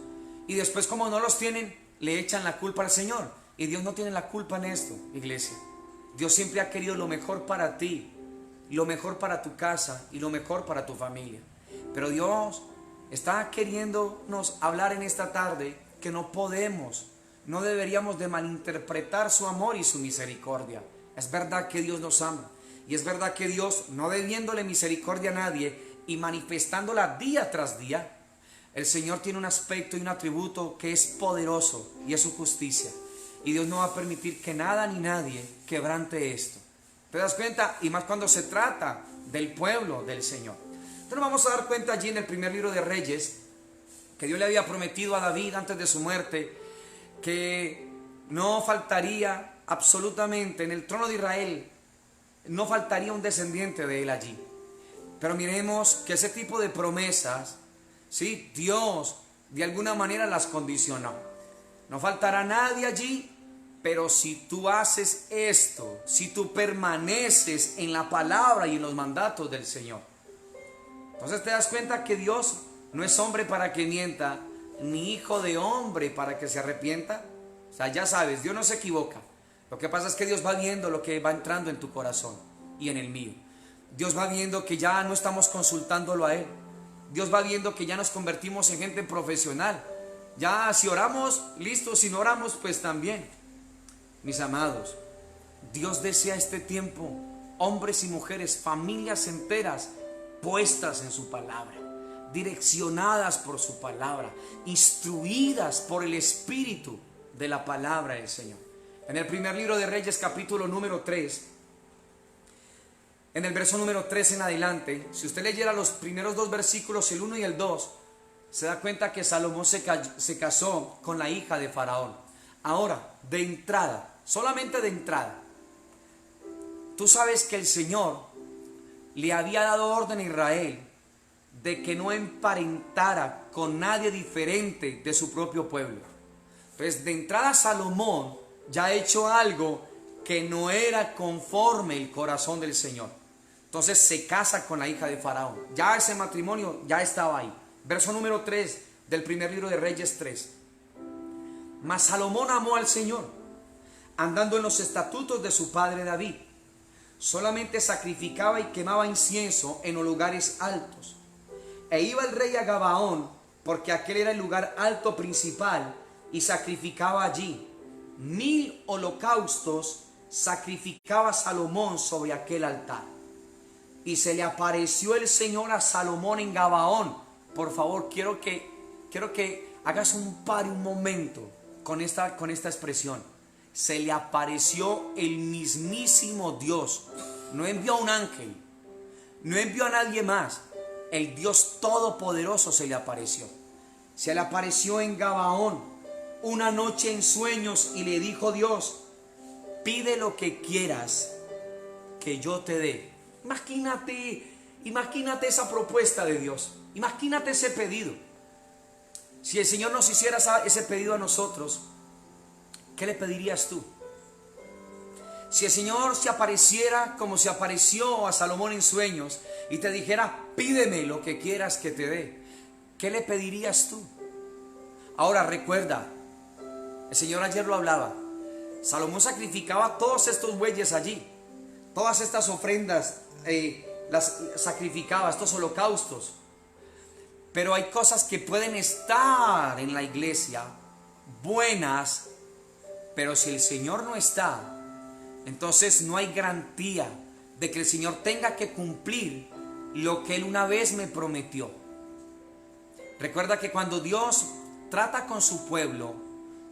Speaker 1: y después, como no los tienen, le echan la culpa al Señor. Y Dios no tiene la culpa en esto, iglesia. Dios siempre ha querido lo mejor para ti, lo mejor para tu casa y lo mejor para tu familia. Pero Dios está queriéndonos hablar en esta tarde que no deberíamos de malinterpretar su amor y su misericordia. Es verdad que Dios nos ama, y es verdad que Dios, no debiéndole misericordia a nadie y manifestándola día tras día, el Señor tiene un aspecto y un atributo que es poderoso, y es su justicia. Y Dios no va a permitir que nada ni nadie quebrante esto. ¿Te das cuenta? Y más cuando se trata del pueblo del Señor. Entonces nos vamos a dar cuenta allí en el primer libro de Reyes, que Dios le había prometido a David antes de su muerte, que no faltaría absolutamente en el trono de Israel, no faltaría un descendiente de él allí. Pero miremos que ese tipo de promesas, ¿sí?, Dios de alguna manera las condicionó. No faltará nadie allí, pero si tú haces esto, si tú permaneces en la palabra y en los mandatos del Señor. Entonces te das cuenta que Dios no es hombre para que mienta, ni hijo de hombre para que se arrepienta. O sea, ya sabes, Dios no se equivoca. Lo que pasa es que Dios va viendo lo que va entrando en tu corazón y en el mío. Dios va viendo que ya no estamos consultándolo a Él. Dios va viendo que ya nos convertimos en gente profesional. Ya si oramos, listo, si no oramos, pues también. Mis amados, Dios desea este tiempo, hombres y mujeres, familias enteras, puestas en su palabra, direccionadas por su palabra, instruidas por el Espíritu de la palabra del Señor. En el primer libro de Reyes, capítulo número 3, en el verso número 3 en adelante, si usted leyera los primeros dos versículos, el 1 y el 2, se da cuenta que Salomón se casó con la hija de Faraón. Ahora, de entrada, solamente de entrada, tú sabes que el Señor le había dado orden a Israel de que no emparentara con nadie diferente de su propio pueblo. Entonces, de entrada, Salomón ya ha hecho algo que no era conforme el corazón del Señor. Entonces se casa con la hija de Faraón. Ya ese matrimonio ya estaba ahí. Verso número 3 del primer libro de Reyes 3. Mas Salomón amó al Señor, andando en los estatutos de su padre David. Solamente sacrificaba y quemaba incienso en los lugares altos. E iba el rey a Gabaón, porque aquel era el lugar alto principal, y sacrificaba allí. 1000 holocaustos sacrificaba Salomón sobre aquel altar. Y se le apareció el Señor a Salomón en Gabaón. Por favor, quiero que hagas un par un momento con esta expresión. Se le apareció el mismísimo Dios. No envió a un ángel, no envió a nadie más. El Dios Todopoderoso se le apareció. Se le apareció en Gabaón una noche en sueños y le dijo Dios: pide lo que quieras que yo te dé. Imagínate esa propuesta de Dios. Imagínate ese pedido. Si el Señor nos hiciera ese pedido a nosotros, ¿qué le pedirías tú? Si el Señor se apareciera como se apareció a Salomón en sueños y te dijera: pídeme lo que quieras que te dé, ¿qué le pedirías tú? Ahora recuerda, el Señor ayer lo hablaba. Salomón sacrificaba todos estos bueyes allí, todas estas ofrendas las sacrificaba, estos holocaustos. Pero hay cosas que pueden estar en la iglesia buenas, pero si el Señor no está, entonces no hay garantía de que el Señor tenga que cumplir lo que Él una vez me prometió. Recuerda que cuando Dios trata con su pueblo,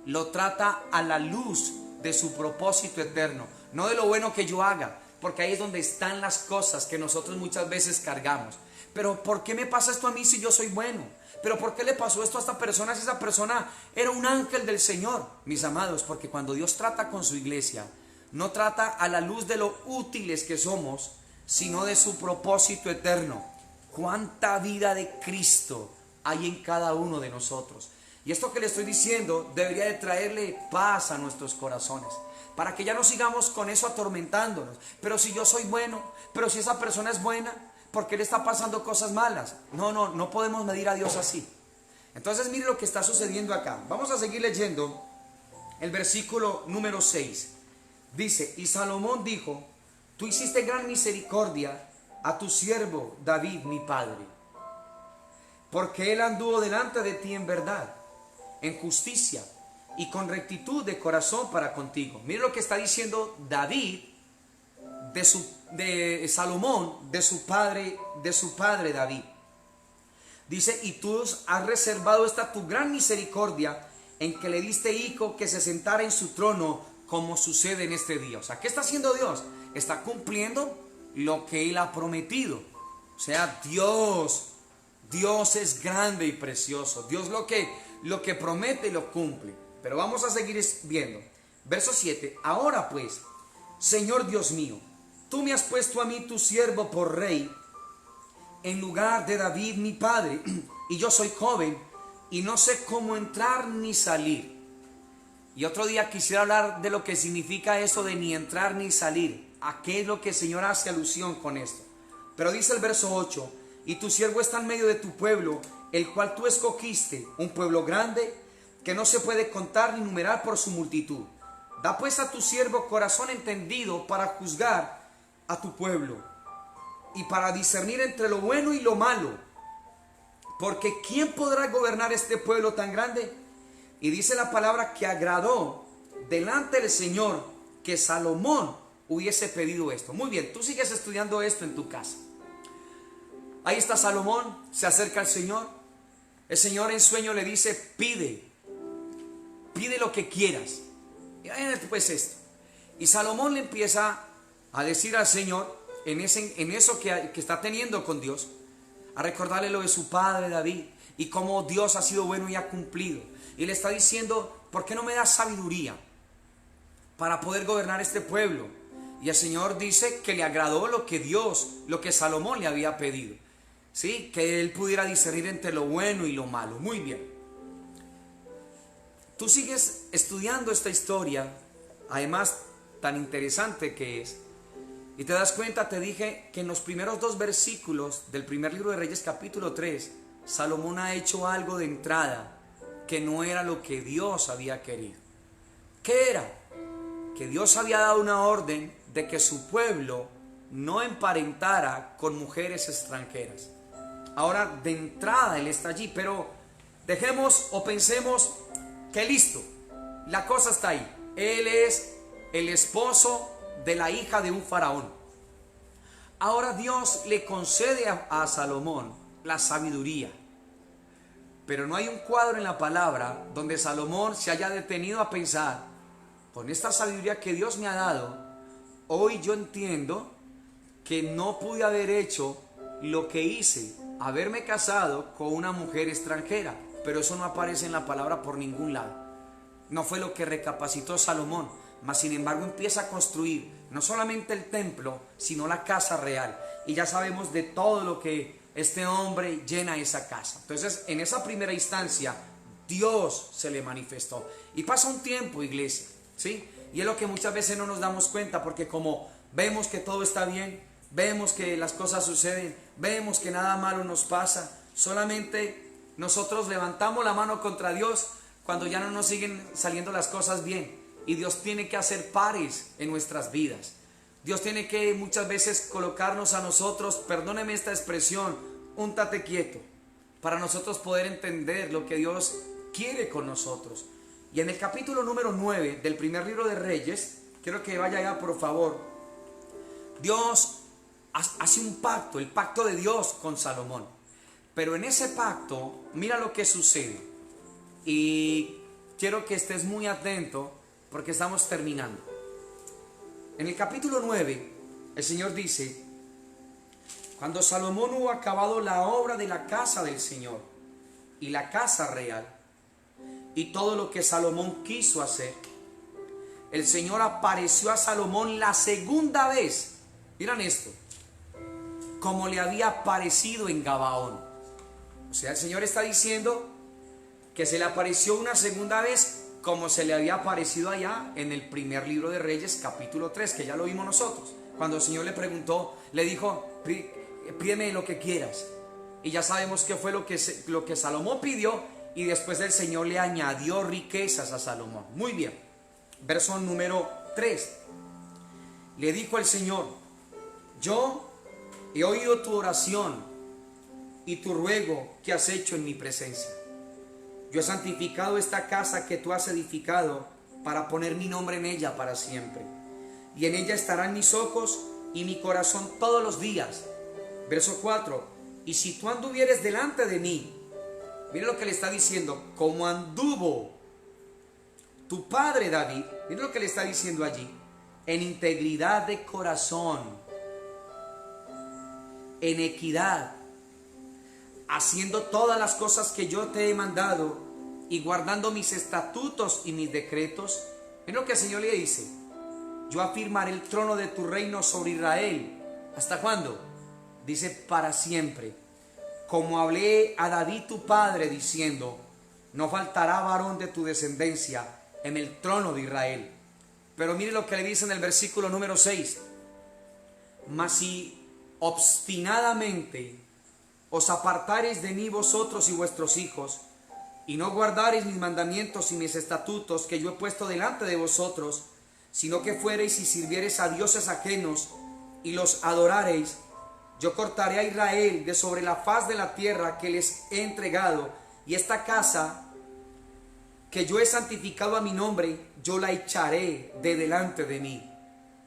Speaker 1: lo trata a la luz de su propósito eterno, no de lo bueno que yo haga, porque ahí es donde están las cosas que nosotros muchas veces cargamos. Pero ¿por qué me pasa esto a mí si yo soy bueno? ¿Pero por qué le pasó esto a esta persona si esa persona era un ángel del Señor? Mis amados, porque cuando Dios trata con su iglesia, no trata a la luz de lo útiles que somos, sino de su propósito eterno. ¿Cuánta vida de Cristo hay en cada uno de nosotros? Y esto que le estoy diciendo debería de traerle paz a nuestros corazones, para que ya no sigamos con eso atormentándonos. Pero si yo soy bueno, pero si esa persona es buena, ¿por qué le está pasando cosas malas? No podemos medir a Dios así. Entonces mire lo que está sucediendo acá. Vamos a seguir leyendo el versículo número 6. Dice: y Salomón dijo: tú hiciste gran misericordia a tu siervo David mi padre, porque él anduvo delante de ti en verdad, en justicia y con rectitud de corazón para contigo. Mire lo que está diciendo David de Salomón, de su padre David. Dice: y tú has reservado esta tu gran misericordia en que le diste hijo que se sentara en su trono, como sucede en este día. O sea, ¿qué está haciendo Dios? Está cumpliendo lo que Él ha prometido. O sea, Dios es grande y precioso. Dios lo que promete lo cumple. Pero vamos a seguir viendo. Verso 7. Ahora pues, Señor Dios mío, tú me has puesto a mí tu siervo por rey en lugar de David mi padre, y yo soy joven y no sé cómo entrar ni salir. Y otro día quisiera hablar de lo que significa eso de ni entrar ni salir. ¿A qué es lo que el Señor hace alusión con esto? Pero dice el verso 8: y tu siervo está en medio de tu pueblo, el cual tú escogiste, un pueblo grande que no se puede contar ni numerar por su multitud. Da pues a tu siervo corazón entendido para juzgar a tu pueblo y para discernir entre lo bueno y lo malo, porque ¿quién podrá gobernar este pueblo tan grande? Y dice la palabra que agradó delante del Señor que Salomón hubiese pedido esto. Muy bien, tú sigues estudiando esto en tu casa. Ahí está Salomón, se acerca al Señor. El Señor en sueño le dice: pide lo que quieras. Y pues esto. Y Salomón le empieza a decir al Señor: en eso que está teniendo con Dios, a recordarle lo de su padre David y cómo Dios ha sido bueno y ha cumplido. Y le está diciendo, ¿por qué no me das sabiduría para poder gobernar este pueblo? Y el Señor dice que le agradó lo que Salomón le había pedido, ¿sí? Que él pudiera discernir entre lo bueno y lo malo. Muy bien. Tú sigues estudiando esta historia, además tan interesante que es, y te das cuenta, te dije que en los primeros 2 versículos del primer libro de Reyes, capítulo 3, Salomón ha hecho algo de entrada que no era lo que Dios había querido. ¿Qué era? Que Dios había dado una orden de que su pueblo no emparentara con mujeres extranjeras. Ahora, de entrada él está allí, pero dejemos o pensemos que listo, la cosa está ahí. Él es el esposo de la hija de un faraón. Ahora Dios le concede a Salomón la sabiduría, pero no hay un cuadro en la palabra donde Salomón se haya detenido a pensar, con esta sabiduría que Dios me ha dado, hoy yo entiendo que no pude haber hecho lo que hice, haberme casado con una mujer extranjera, pero eso no aparece en la palabra por ningún lado. No fue lo que recapacitó Salomón, mas sin embargo empieza a construir no solamente el templo, sino la casa real. Y ya sabemos de todo lo que este hombre llena esa casa. Entonces, en esa primera instancia, Dios se le manifestó. Y pasa un tiempo, iglesia, ¿sí? Y es lo que muchas veces no nos damos cuenta, porque como vemos que todo está bien, vemos que las cosas suceden, vemos que nada malo nos pasa, solamente nosotros levantamos la mano contra Dios cuando ya no nos siguen saliendo las cosas bien. Y Dios tiene que hacer pares en nuestras vidas. Dios tiene que muchas veces colocarnos a nosotros, perdóneme esta expresión, un tate quieto, para nosotros poder entender lo que Dios quiere con nosotros. Y en el capítulo número 9 del primer libro de Reyes, quiero que vaya allá por favor, Dios hace un pacto, el pacto de Dios con Salomón. Pero en ese pacto, mira lo que sucede. Y quiero que estés muy atento porque estamos terminando. En el capítulo 9, el Señor dice, cuando Salomón hubo acabado la obra de la casa del Señor y la casa real, y todo lo que Salomón quiso hacer, el Señor apareció a Salomón la segunda vez, miren esto, como le había aparecido en Gabaón. O sea, el Señor está diciendo que se le apareció una segunda vez como se le había aparecido allá en el primer libro de Reyes, capítulo 3, que ya lo vimos nosotros. Cuando el Señor le preguntó, le dijo, pídeme lo que quieras. Y ya sabemos qué fue lo que Salomón pidió, y después el Señor le añadió riquezas a Salomón. Muy bien, verso número 3. Le dijo el Señor, yo he oído tu oración y tu ruego que has hecho en mi presencia. Yo he santificado esta casa que tú has edificado para poner mi nombre en ella para siempre. Y en ella estarán mis ojos y mi corazón todos los días. Verso 4. Y si tú anduvieres delante de mí, mira lo que le está diciendo, como anduvo tu padre David, mira lo que le está diciendo allí, en integridad de corazón, en equidad, haciendo todas las cosas que yo te he mandado y guardando mis estatutos y mis decretos. Mira lo que el Señor le dice, yo afirmaré el trono de tu reino sobre Israel. ¿Hasta cuándo? Dice, para siempre. Como hablé a David tu padre diciendo, no faltará varón de tu descendencia en el trono de Israel. Pero mire lo que le dice en el versículo número 6. Mas si obstinadamente os apartareis de mí vosotros y vuestros hijos, y no guardareis mis mandamientos y mis estatutos que yo he puesto delante de vosotros, sino que fuereis y sirviereis a dioses ajenos y los adorareis, yo cortaré a Israel de sobre la faz de la tierra que les he entregado, y esta casa que yo he santificado a mi nombre, yo la echaré de delante de mí.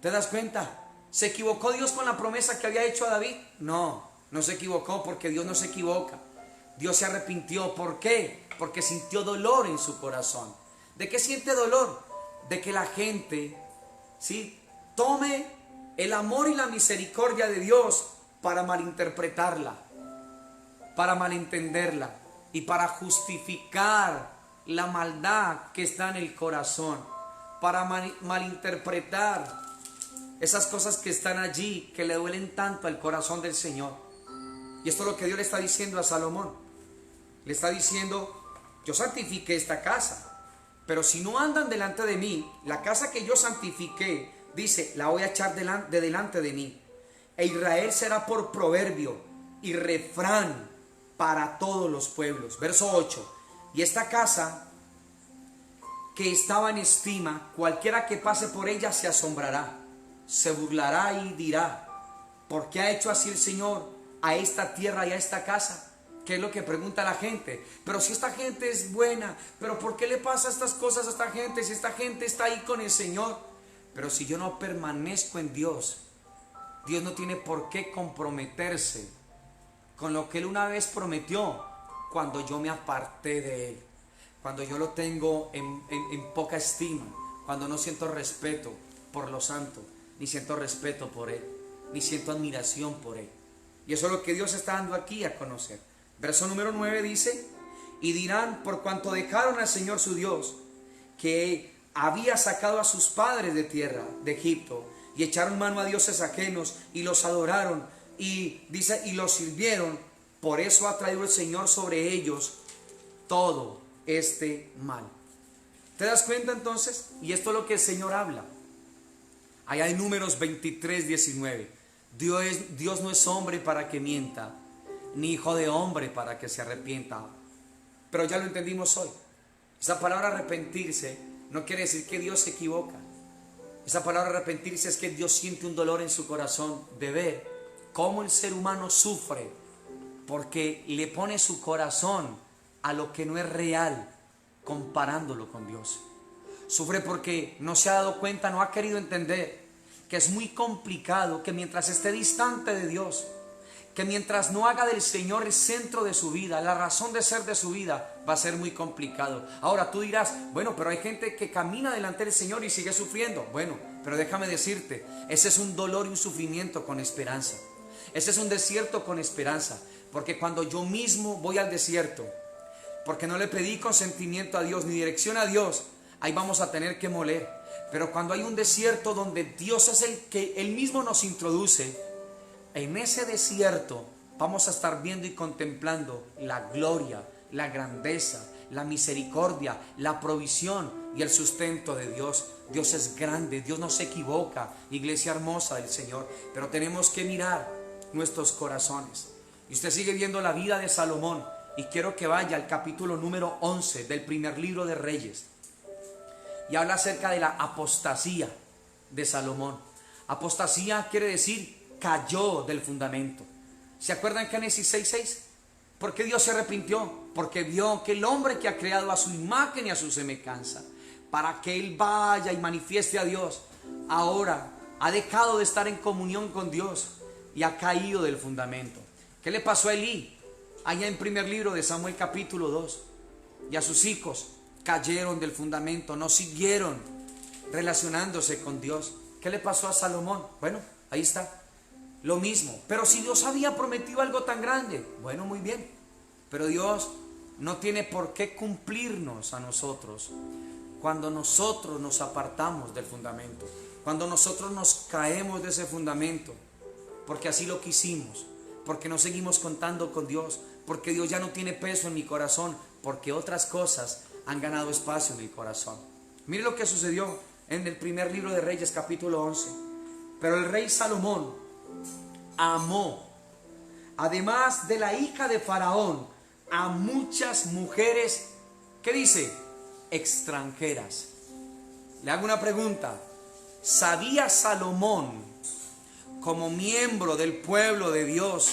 Speaker 1: ¿Te das cuenta? ¿Se equivocó Dios con la promesa que había hecho a David? No se equivocó, porque Dios no se equivoca. Dios se arrepintió. ¿Por qué? Porque sintió dolor en su corazón. ¿De qué siente dolor? De que la gente, ¿sí?, tome el amor y la misericordia de Dios para malinterpretarla, para malentenderla y para justificar la maldad que está en el corazón, para malinterpretar esas cosas que están allí, que le duelen tanto al corazón del Señor. Y esto es lo que Dios le está diciendo a Salomón. Le está diciendo: yo santifiqué esta casa, pero si no andan delante de mí, la casa que yo santifiqué, dice, la voy a echar delante de mí. E Israel será por proverbio y refrán para todos los pueblos. Verso 8. Y esta casa que estaba en estima, cualquiera que pase por ella se asombrará, se burlará y dirá: ¿por qué ha hecho así el Señor a esta tierra y a esta casa? ¿Qué es lo que pregunta la gente? Pero si esta gente es buena, ¿pero por qué le pasa estas cosas a esta gente si esta gente está ahí con el Señor? Pero si yo no permanezco en Dios, Dios no tiene por qué comprometerse con lo que Él una vez prometió cuando yo me aparté de Él, cuando yo lo tengo en poca estima, cuando no siento respeto por lo santo, ni siento respeto por Él, ni siento admiración por Él. Y eso es lo que Dios está dando aquí a conocer. Verso número 9 dice: y dirán, por cuanto dejaron al Señor su Dios, que había sacado a sus padres de tierra de Egipto, y echaron mano a dioses ajenos y los adoraron, y dice, y los sirvieron, por eso ha traído el Señor sobre ellos todo este mal. ¿Te das cuenta entonces? Y esto es lo que el Señor habla allá en Números 23, 19. Dios no es hombre para que mienta, ni hijo de hombre para que se arrepienta. Pero ya lo entendimos hoy. Esa palabra arrepentirse no quiere decir que Dios se equivoca. Esa palabra arrepentirse es que Dios siente un dolor en su corazón de ver cómo el ser humano sufre porque le pone su corazón a lo que no es real, comparándolo con Dios. Sufre porque no se ha dado cuenta, no ha querido entender que es muy complicado, que mientras esté distante de Dios, que mientras no haga del Señor el centro de su vida, la razón de ser de su vida, va a ser muy complicado. Ahora tú dirás: bueno, pero hay gente que camina delante del Señor y sigue sufriendo. Bueno, pero déjame decirte, ese es un dolor y un sufrimiento con esperanza. Ese es un desierto con esperanza. Porque cuando yo mismo voy al desierto, porque no le pedí consentimiento a Dios ni dirección a Dios, ahí vamos a tener que moler. Pero cuando hay un desierto donde Dios es el que Él mismo nos introduce, en ese desierto vamos a estar viendo y contemplando la gloria, la grandeza, la misericordia, la provisión y el sustento de Dios. Dios es grande, Dios no se equivoca, iglesia hermosa del Señor. Pero tenemos que mirar nuestros corazones. Y usted sigue viendo la vida de Salomón, y quiero que vaya al capítulo número 11 del primer libro de Reyes. Y habla acerca de la apostasía de Salomón. Apostasía quiere decir cayó del fundamento. ¿Se acuerdan Génesis 6:6? ¿Por qué Dios se arrepintió? Porque vio que el hombre que ha creado a su imagen y a su semejanza, para que él vaya y manifieste a Dios, ahora ha dejado de estar en comunión con Dios y ha caído del fundamento. ¿Qué le pasó a Elí? Allá en primer libro de Samuel capítulo 2. Y a sus hijos cayeron del fundamento, no siguieron relacionándose con Dios. ¿Qué le pasó a Salomón? Bueno, ahí está. Lo mismo. Pero si Dios había prometido algo tan grande, bueno, muy bien. Pero Dios no tiene por qué cumplirnos a nosotros cuando nosotros nos apartamos del fundamento, cuando nosotros nos caemos de ese fundamento, porque así lo quisimos, porque no seguimos contando con Dios, porque Dios ya no tiene peso en mi corazón, porque otras cosas han ganado espacio en mi corazón. Mire lo que sucedió en el primer libro de Reyes capítulo 11. Pero el rey Salomón amó, además de la hija de Faraón, a muchas mujeres, ¿qué dice? Extranjeras. Le hago una pregunta. ¿Sabía Salomón, como miembro del pueblo de Dios,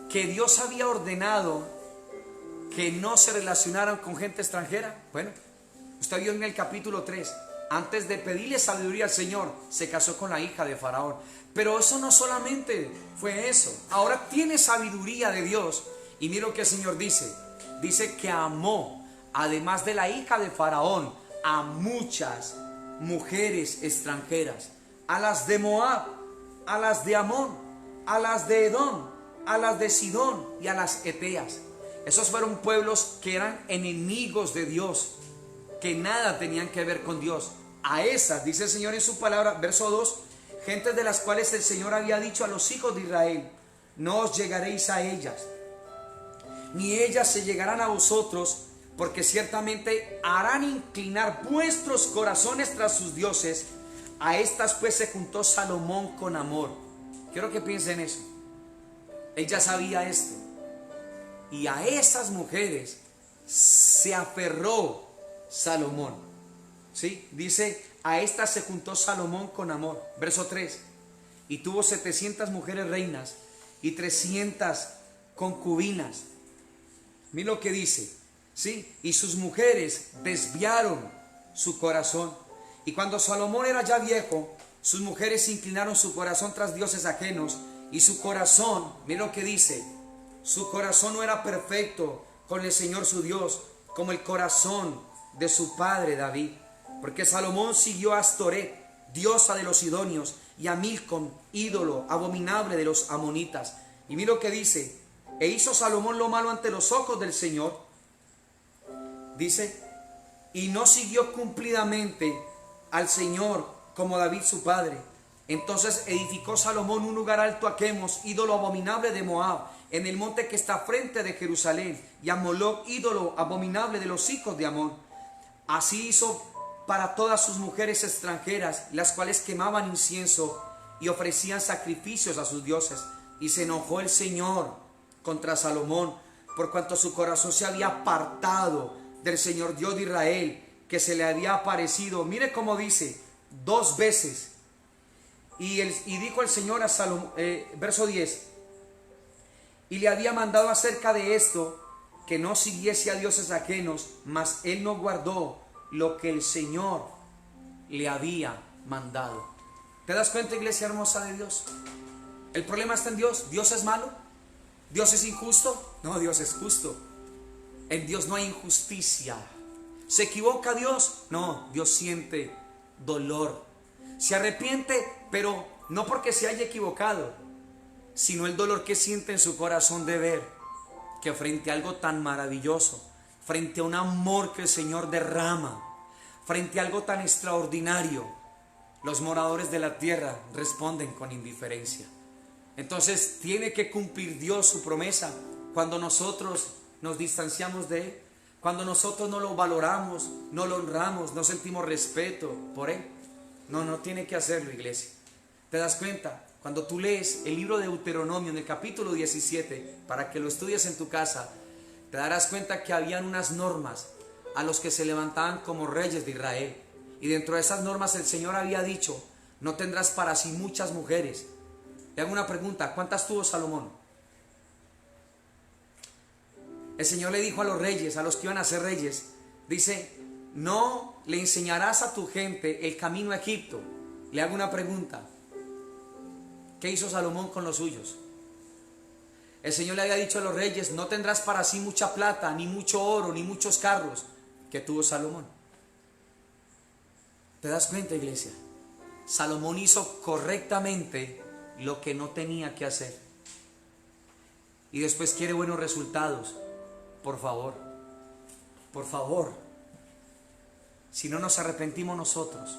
Speaker 1: que Dios había ordenado que no se relacionaran con gente extranjera? Bueno, usted vio en el capítulo 3, antes de pedirle sabiduría al Señor, se casó con la hija de Faraón. Pero eso no solamente fue eso, ahora tiene sabiduría de Dios. Y mira lo que el Señor dice. Dice que amó, además de la hija de Faraón, a muchas mujeres extranjeras. a las de Moab, a las de Amón, a las de Edom, a las de Sidón y a las Eteas. Esos fueron pueblos que eran enemigos de Dios, que nada tenían que ver con Dios. A esas, dice el Señor en su palabra, verso 2, gentes de las cuales el Señor había dicho a los hijos de Israel: no os llegaréis a ellas, ni ellas se llegarán a vosotros, porque ciertamente harán inclinar vuestros corazones tras sus dioses. A estas pues se juntó Salomón con amor. Quiero que piensen eso. Él ya sabía esto. Y a esas mujeres se aferró Salomón. ¿Sí? Dice, a estas se juntó Salomón con amor. Verso 3. Y tuvo 700 mujeres reinas y 300 concubinas. Mira lo que dice. ¿Sí? Y sus mujeres desviaron su corazón. Y cuando Salomón era ya viejo, sus mujeres inclinaron su corazón tras dioses ajenos. Y su corazón, mira lo que dice, su corazón no era perfecto con el Señor su Dios, como el corazón de su padre David. Porque Salomón siguió a Astoret, diosa de los sidonios, y a Milcom, ídolo abominable de los amonitas. Y mira lo que dice, e hizo Salomón lo malo ante los ojos del Señor. Dice, y no siguió cumplidamente al Señor como David su padre. Entonces edificó Salomón un lugar alto a Quemos, ídolo abominable de Moab, en el monte que está frente de Jerusalén, y a Moloc, ídolo abominable de los hijos de Amón. Así hizo para todas sus mujeres extranjeras, las cuales quemaban incienso y ofrecían sacrificios a sus dioses. Y se enojó el Señor contra Salomón, por cuanto su corazón se había apartado del Señor Dios de Israel, que se le había aparecido. Mire cómo dice, 2 veces. Y dijo el Señor a Salomón, verso 10, y le había mandado acerca de esto, que no siguiese a dioses ajenos, mas él no guardó lo que el Señor le había mandado. ¿Te das cuenta, iglesia hermosa de Dios? El problema está en Dios. ¿Dios es malo? ¿Dios es injusto? No, Dios es justo. En Dios no hay injusticia. ¿Se equivoca Dios? No, Dios siente dolor. Se arrepiente, pero no porque se haya equivocado, sino el dolor que siente en su corazón de ver que frente a algo tan maravilloso, frente a un amor que el Señor derrama, frente a algo tan extraordinario, los moradores de la tierra responden con indiferencia. Entonces tiene que cumplir Dios su promesa cuando nosotros nos distanciamos de Él, cuando nosotros no lo valoramos, no lo honramos, no sentimos respeto por Él. No tiene que hacerlo, iglesia. ¿Te das cuenta? Cuando tú lees el libro de Deuteronomio en el capítulo 17, para que lo estudies en tu casa, te darás cuenta que habían unas normas a los que se levantaban como reyes de Israel. Y dentro de esas normas el Señor había dicho, no tendrás para sí muchas mujeres. Le hago una pregunta, ¿cuántas tuvo Salomón? El Señor le dijo a los reyes, a los que iban a ser reyes, dice, no le enseñarás a tu gente el camino a Egipto. Le hago una pregunta, ¿qué hizo Salomón con los suyos? El Señor le había dicho a los reyes, no tendrás para sí mucha plata, ni mucho oro, ni muchos carros. ¿Qué tuvo Salomón? ¿Te das cuenta, iglesia? Salomón hizo correctamente lo que no tenía que hacer. Y después quiere buenos resultados. Por favor, si no nos arrepentimos nosotros,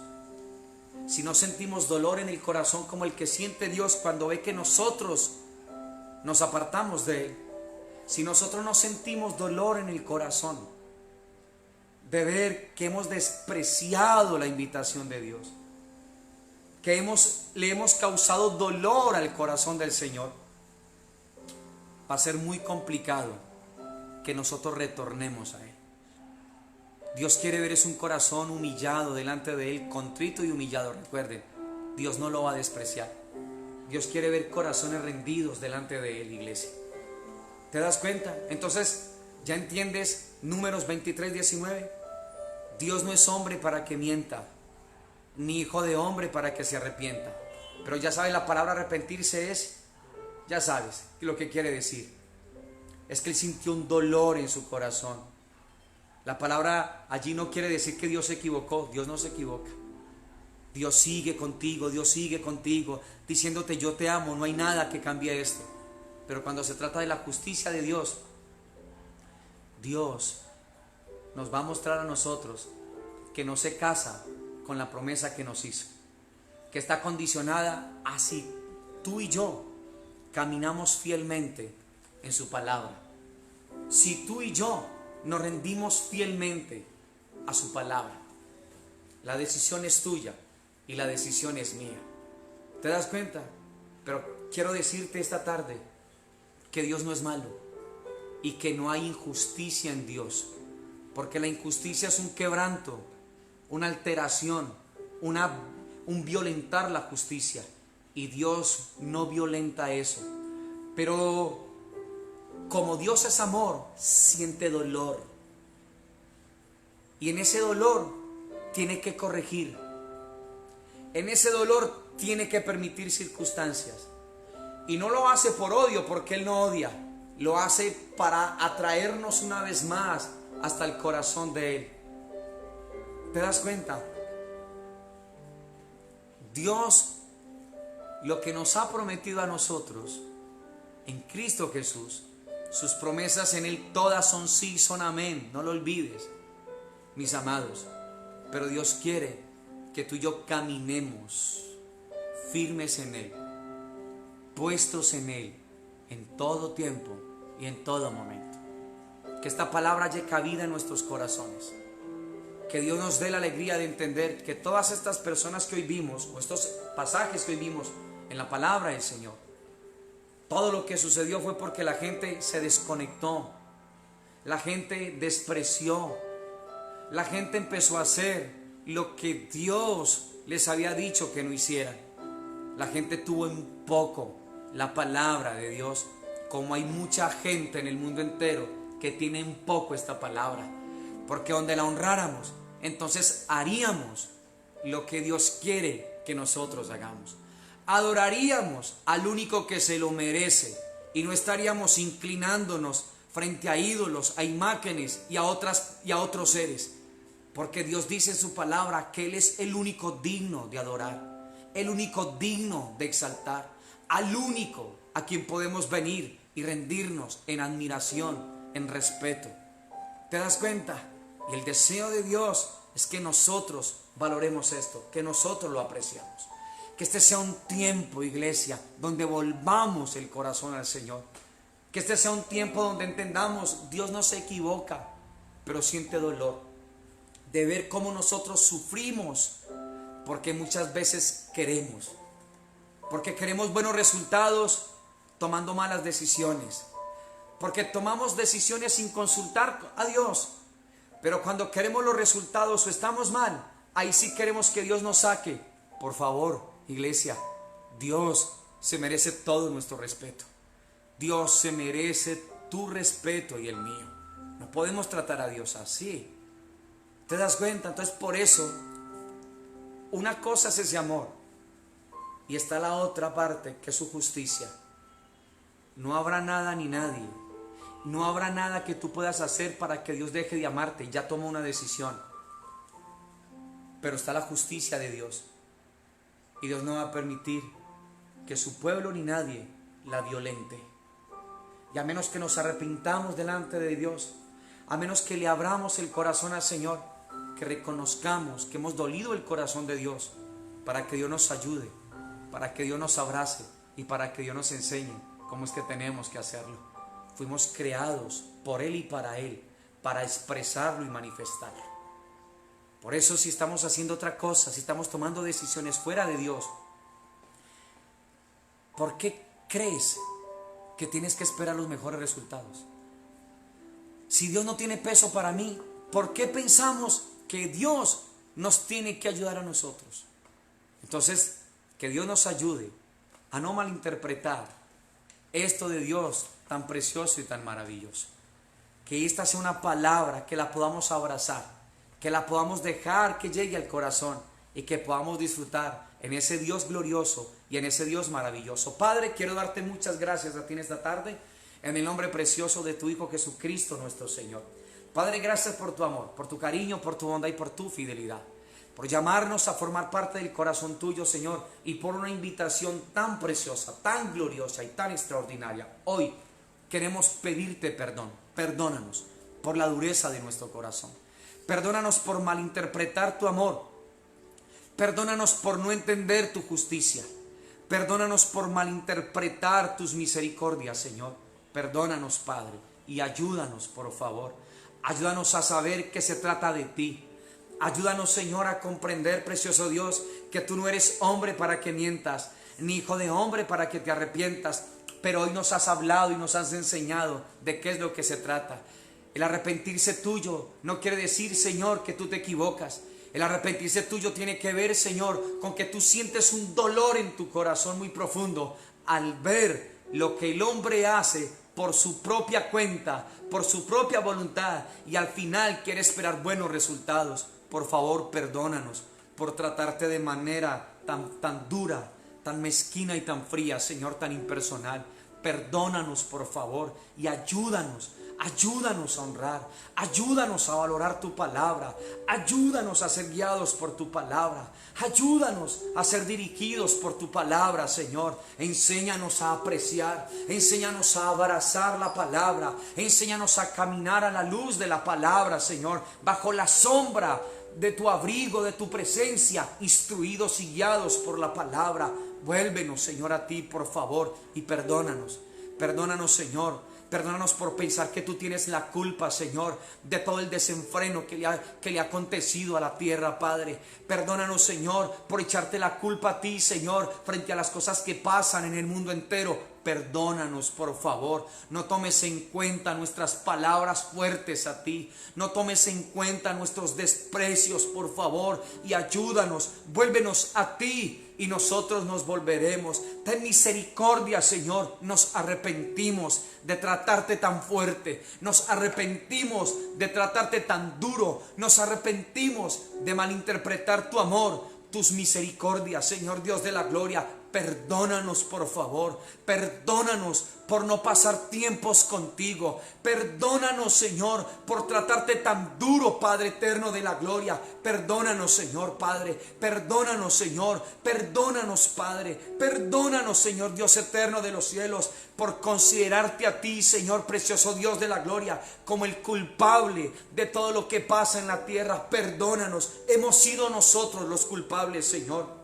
Speaker 1: si no sentimos dolor en el corazón como el que siente Dios cuando ve que nosotros nos apartamos de Él, si nosotros no sentimos dolor en el corazón de ver que hemos despreciado la invitación de Dios, que le hemos causado dolor al corazón del Señor, va a ser muy complicado que nosotros retornemos a Él. Dios quiere ver es un corazón humillado delante de Él, contrito y humillado. Recuerden, Dios no lo va a despreciar. Dios quiere ver corazones rendidos delante de Él, iglesia. ¿Te das cuenta? Entonces, ¿ya entiendes Números 23:19? Dios no es hombre para que mienta, ni hijo de hombre para que se arrepienta. Pero ya sabes, la palabra arrepentirse es, ya sabes lo que quiere decir. Es que Él sintió un dolor en su corazón. La palabra allí no quiere decir que Dios se equivocó. Dios no se equivoca. Dios sigue contigo, Dios sigue contigo, diciéndote yo te amo, no hay nada que cambie esto. Pero cuando se trata de la justicia de Dios, Dios nos va a mostrar a nosotros que no se casa con la promesa que nos hizo, que está condicionada a si tú y yo caminamos fielmente en su palabra. Si tú y yo nos rendimos fielmente a su palabra, la decisión es tuya y la decisión es mía. ¿Te das cuenta? Pero quiero decirte esta tarde que Dios no es malo y que no hay injusticia en Dios, porque la injusticia es un quebranto, una alteración, un violentar la justicia, y Dios no violenta eso. Pero como Dios es amor, siente dolor, y en ese dolor tiene que corregir, en ese dolor tiene que permitir circunstancias, y no lo hace por odio, porque Él no odia, lo hace para atraernos una vez más hasta el corazón de Él. ¿Te das cuenta? Dios, lo que nos ha prometido a nosotros en Cristo Jesús, sus promesas en Él todas son sí, son amén. No lo olvides, mis amados. Pero Dios quiere que tú y yo caminemos firmes en Él, puestos en Él, en todo tiempo y en todo momento. Que esta palabra haya cabida en nuestros corazones. Que Dios nos dé la alegría de entender que todas estas personas que hoy vimos, o estos pasajes que hoy vimos en la palabra del Señor, todo lo que sucedió fue porque la gente se desconectó, la gente despreció, la gente empezó a hacer lo que Dios les había dicho que no hicieran. La gente tuvo en poco la palabra de Dios, como hay mucha gente en el mundo entero que tiene en poco esta palabra. Porque donde la honráramos, entonces haríamos lo que Dios quiere que nosotros hagamos. Adoraríamos al único que se lo merece y no estaríamos inclinándonos frente a ídolos, a imágenes y a otros seres. Porque Dios dice en su palabra que Él es el único digno de adorar, el único digno de exaltar, al único a quien podemos venir y rendirnos en admiración, en respeto. ¿Te das cuenta? Y el deseo de Dios es que nosotros valoremos esto, que nosotros lo apreciamos. Que este sea un tiempo, iglesia, donde volvamos el corazón al Señor. Que este sea un tiempo donde entendamos, Dios no se equivoca, pero siente dolor de ver cómo nosotros sufrimos, porque muchas veces queremos buenos resultados tomando malas decisiones, porque tomamos decisiones sin consultar a Dios. Pero cuando queremos los resultados o estamos mal, ahí sí queremos que Dios nos saque. Por favor, iglesia, Dios se merece todo nuestro respeto. Dios se merece tu respeto y el mío. No podemos tratar a Dios así. ¿Te das cuenta? Entonces por eso, una cosa es ese amor y está la otra parte, que es su justicia. No habrá nada ni nadie, no habrá nada que tú puedas hacer para que Dios deje de amarte. Ya toma una decisión. Pero está la justicia de Dios. Y Dios no va a permitir que su pueblo ni nadie la violente. Y a menos que nos arrepintamos delante de Dios, a menos que le abramos el corazón al Señor, que reconozcamos que hemos dolido el corazón de Dios, para que Dios nos ayude, para que Dios nos abrace y para que Dios nos enseñe cómo es que tenemos que hacerlo. Fuimos creados por Él y para Él, para expresarlo y manifestarlo. Por eso, si estamos haciendo otra cosa, si estamos tomando decisiones fuera de Dios, ¿por qué crees que tienes que esperar los mejores resultados? Si Dios no tiene peso para mí, ¿por qué pensamos que Dios nos tiene que ayudar a nosotros? Entonces, que Dios nos ayude a no malinterpretar esto de Dios tan precioso y tan maravilloso. Que esta sea una palabra que la podamos abrazar, que la podamos dejar que llegue al corazón y que podamos disfrutar en ese Dios glorioso y en ese Dios maravilloso. Padre, quiero darte muchas gracias a ti en esta tarde, en el nombre precioso de tu Hijo Jesucristo nuestro Señor. Padre, gracias por tu amor, por tu cariño, por tu bondad y por tu fidelidad. por llamarnos a formar parte del corazón tuyo, Señor, y por una invitación tan preciosa, tan gloriosa y tan extraordinaria. Hoy queremos pedirte perdón. Perdónanos por la dureza de nuestro corazón. Perdónanos por malinterpretar tu amor. Perdónanos por no entender tu justicia. Perdónanos por malinterpretar tus misericordias, Señor. Perdónanos, Padre, y ayúdanos, por favor. Ayúdanos a saber que se trata de ti. Ayúdanos, Señor, a comprender, precioso Dios, que tú no eres hombre para que mientas, ni hijo de hombre para que te arrepientas. Pero hoy nos has hablado y nos has enseñado de qué es lo que se trata. El arrepentirse tuyo no quiere decir, Señor, que tú te equivocas. El arrepentirse tuyo tiene que ver, Señor, con que tú sientes un dolor en tu corazón muy profundo al ver lo que el hombre hace por su propia cuenta, por su propia voluntad, y al final quiere esperar buenos resultados. Por favor, perdónanos por tratarte de manera tan dura, tan mezquina y tan fría, Señor, tan impersonal. Perdónanos, por favor, y ayúdanos a honrar, ayúdanos a valorar tu palabra, ayúdanos a ser guiados por tu palabra, ayúdanos a ser dirigidos por tu palabra, Señor. Enséñanos a apreciar, enséñanos a abrazar la palabra, enséñanos a caminar a la luz de la palabra, Señor, bajo la sombra de tu abrigo, de tu presencia, instruidos y guiados por la palabra. Vuélvenos, Señor, a ti, por favor, y perdónanos. Perdónanos, Señor. Perdónanos por pensar que tú tienes la culpa, Señor, de todo el desenfreno que le ha acontecido a la tierra, Padre. Perdónanos, Señor, por echarte la culpa a ti, Señor, frente a las cosas que pasan en el mundo entero. Perdónanos, por favor. No tomes en cuenta nuestras palabras fuertes a ti. No tomes en cuenta nuestros desprecios, por favor, y ayúdanos. Vuélvenos a ti y nosotros nos volveremos. Ten misericordia, Señor. Nos arrepentimos de tratarte tan fuerte. Nos arrepentimos de tratarte tan duro. Nos arrepentimos de malinterpretar tu amor, tus misericordias, Señor Dios de la gloria. Perdónanos, por favor. Perdónanos por no pasar tiempos contigo. Perdónanos, Señor, por tratarte tan duro, Padre eterno de la gloria. Perdónanos, Señor, Padre. Perdónanos, Señor. Perdónanos, Padre. Perdónanos, Señor Dios eterno de los cielos, por considerarte a ti, Señor precioso Dios de la gloria, como el culpable de todo lo que pasa en la tierra. Perdónanos. Hemos sido nosotros los culpables, Señor.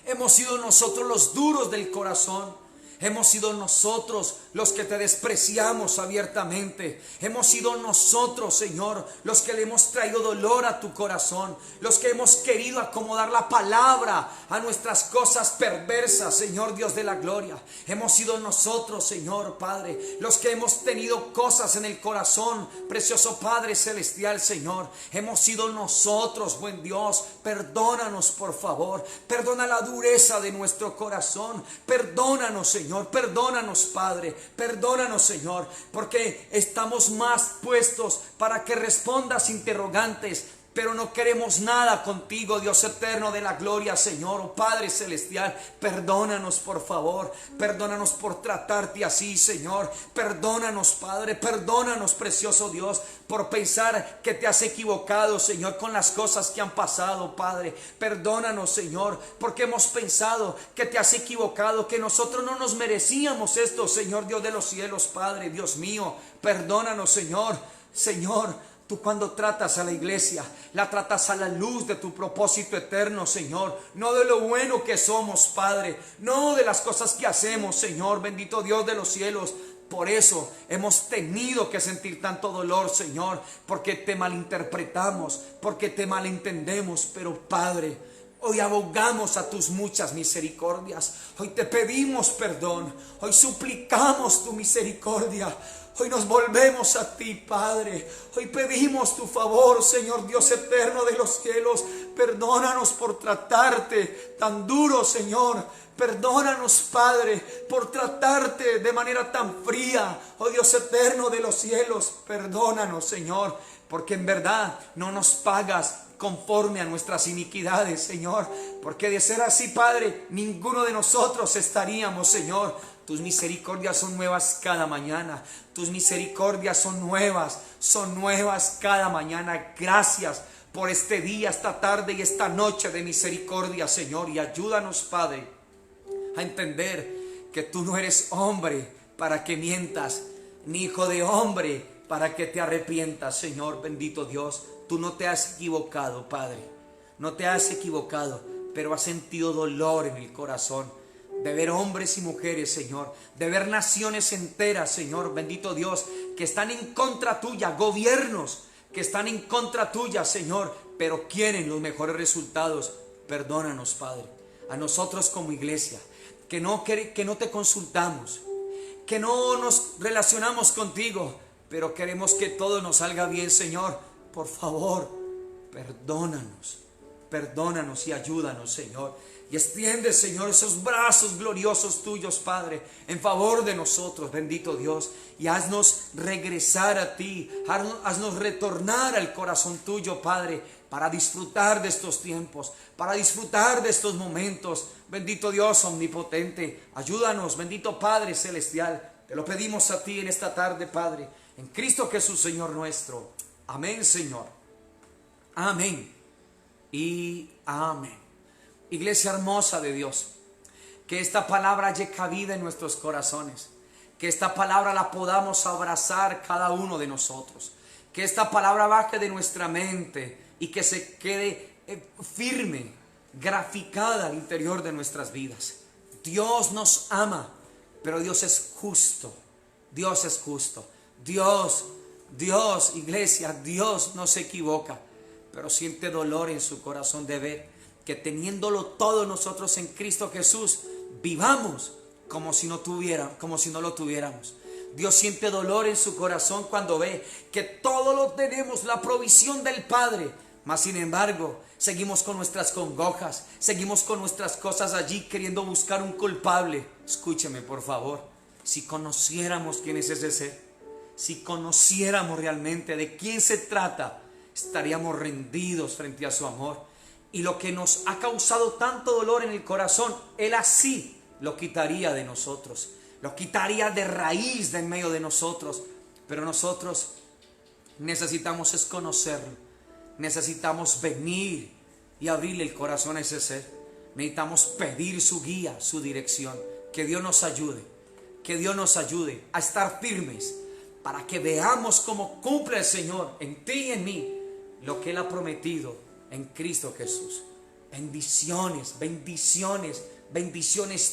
Speaker 1: Hemos sido nosotros los duros del corazón. Hemos sido nosotros los que te despreciamos abiertamente. Hemos sido nosotros, Señor, los que le hemos traído dolor a tu corazón. Los que hemos querido acomodar la palabra a nuestras cosas perversas, Señor Dios de la gloria. Hemos sido nosotros, Señor Padre, los que hemos tenido cosas en el corazón, precioso Padre celestial, Señor. Hemos sido nosotros, buen Dios. Perdónanos, por favor. Perdona la dureza de nuestro corazón. Perdónanos, Señor. Perdónanos, Padre, perdónanos, Señor, porque estamos más puestos para que respondas interrogantes, pero no queremos nada contigo, Dios eterno de la gloria, Señor, oh Padre celestial. Perdónanos, por favor. Perdónanos por tratarte así, Señor. Perdónanos, Padre. Perdónanos, precioso Dios, por pensar que te has equivocado, Señor, con las cosas que han pasado, Padre. Perdónanos, Señor, porque hemos pensado que te has equivocado, que nosotros no nos merecíamos esto, Señor Dios de los cielos, Padre, Dios mío. Perdónanos, Señor. Señor, tú cuando tratas a la iglesia, la tratas a la luz de tu propósito eterno, Señor. No de lo bueno que somos, Padre. No de las cosas que hacemos, Señor. Bendito Dios de los cielos. Por eso hemos tenido que sentir tanto dolor, Señor. Porque te malinterpretamos, porque te malentendemos. Pero, Padre, hoy abogamos a tus muchas misericordias. Hoy te pedimos perdón. Hoy suplicamos tu misericordia. Hoy nos volvemos a ti, Padre. Hoy pedimos tu favor, Señor Dios eterno de los cielos. Perdónanos por tratarte tan duro, Señor. Perdónanos, Padre, por tratarte de manera tan fría. Oh Dios eterno de los cielos, perdónanos, Señor, porque en verdad no nos pagas conforme a nuestras iniquidades, Señor. Porque de ser así, Padre, ninguno de nosotros estaríamos, Señor. Tus misericordias son nuevas cada mañana. Tus misericordias son nuevas cada mañana. Gracias por este día, esta tarde y esta noche de misericordia, Señor. Y ayúdanos, Padre, a entender que tú no eres hombre para que mientas, ni hijo de hombre para que te arrepientas, Señor. Bendito Dios, tú no te has equivocado, Padre. No te has equivocado, pero has sentido dolor en el corazón de ver hombres y mujeres, Señor, de ver naciones enteras, Señor, bendito Dios, que están en contra tuya, gobiernos que están en contra tuya, Señor, pero quieren los mejores resultados. Perdónanos, Padre, a nosotros como iglesia, que no te consultamos, que no nos relacionamos contigo, pero queremos que todo nos salga bien, Señor. Por favor, perdónanos y ayúdanos, Señor. Y extiende, Señor, esos brazos gloriosos tuyos, Padre, en favor de nosotros, bendito Dios. Y haznos regresar a ti, haznos retornar al corazón tuyo, Padre, para disfrutar de estos tiempos, para disfrutar de estos momentos. Bendito Dios omnipotente, ayúdanos, bendito Padre celestial. Te lo pedimos a ti en esta tarde, Padre, en Cristo Jesús, Señor nuestro. Amén, Señor. Amén y amén. Iglesia hermosa de Dios, que esta palabra haya cabida en nuestros corazones, que esta palabra la podamos abrazar cada uno de nosotros, que esta palabra baje de nuestra mente y que se quede firme, graficada al interior de nuestras vidas. Dios nos ama, pero Dios es justo. Dios es justo. Dios, iglesia, Dios no se equivoca, pero siente dolor en su corazón de ver que teniéndolo todo nosotros en Cristo Jesús, vivamos como si no lo tuviéramos. Dios siente dolor en su corazón cuando ve que todo lo tenemos, la provisión del Padre, mas sin embargo seguimos con nuestras congojas, seguimos con nuestras cosas allí queriendo buscar un culpable. Escúcheme, por favor, si conociéramos quién es ese ser, si conociéramos realmente de quién se trata, estaríamos rendidos frente a su amor. Y lo que nos ha causado tanto dolor en el corazón, Él así lo quitaría de nosotros, lo quitaría de raíz de en medio de nosotros. Pero nosotros necesitamos es conocerlo, necesitamos venir y abrirle el corazón a ese ser. Necesitamos pedir su guía, su dirección. Que Dios nos ayude a estar firmes para que veamos cómo cumple el Señor en ti y en mí lo que Él ha prometido en Cristo Jesús. Bendiciones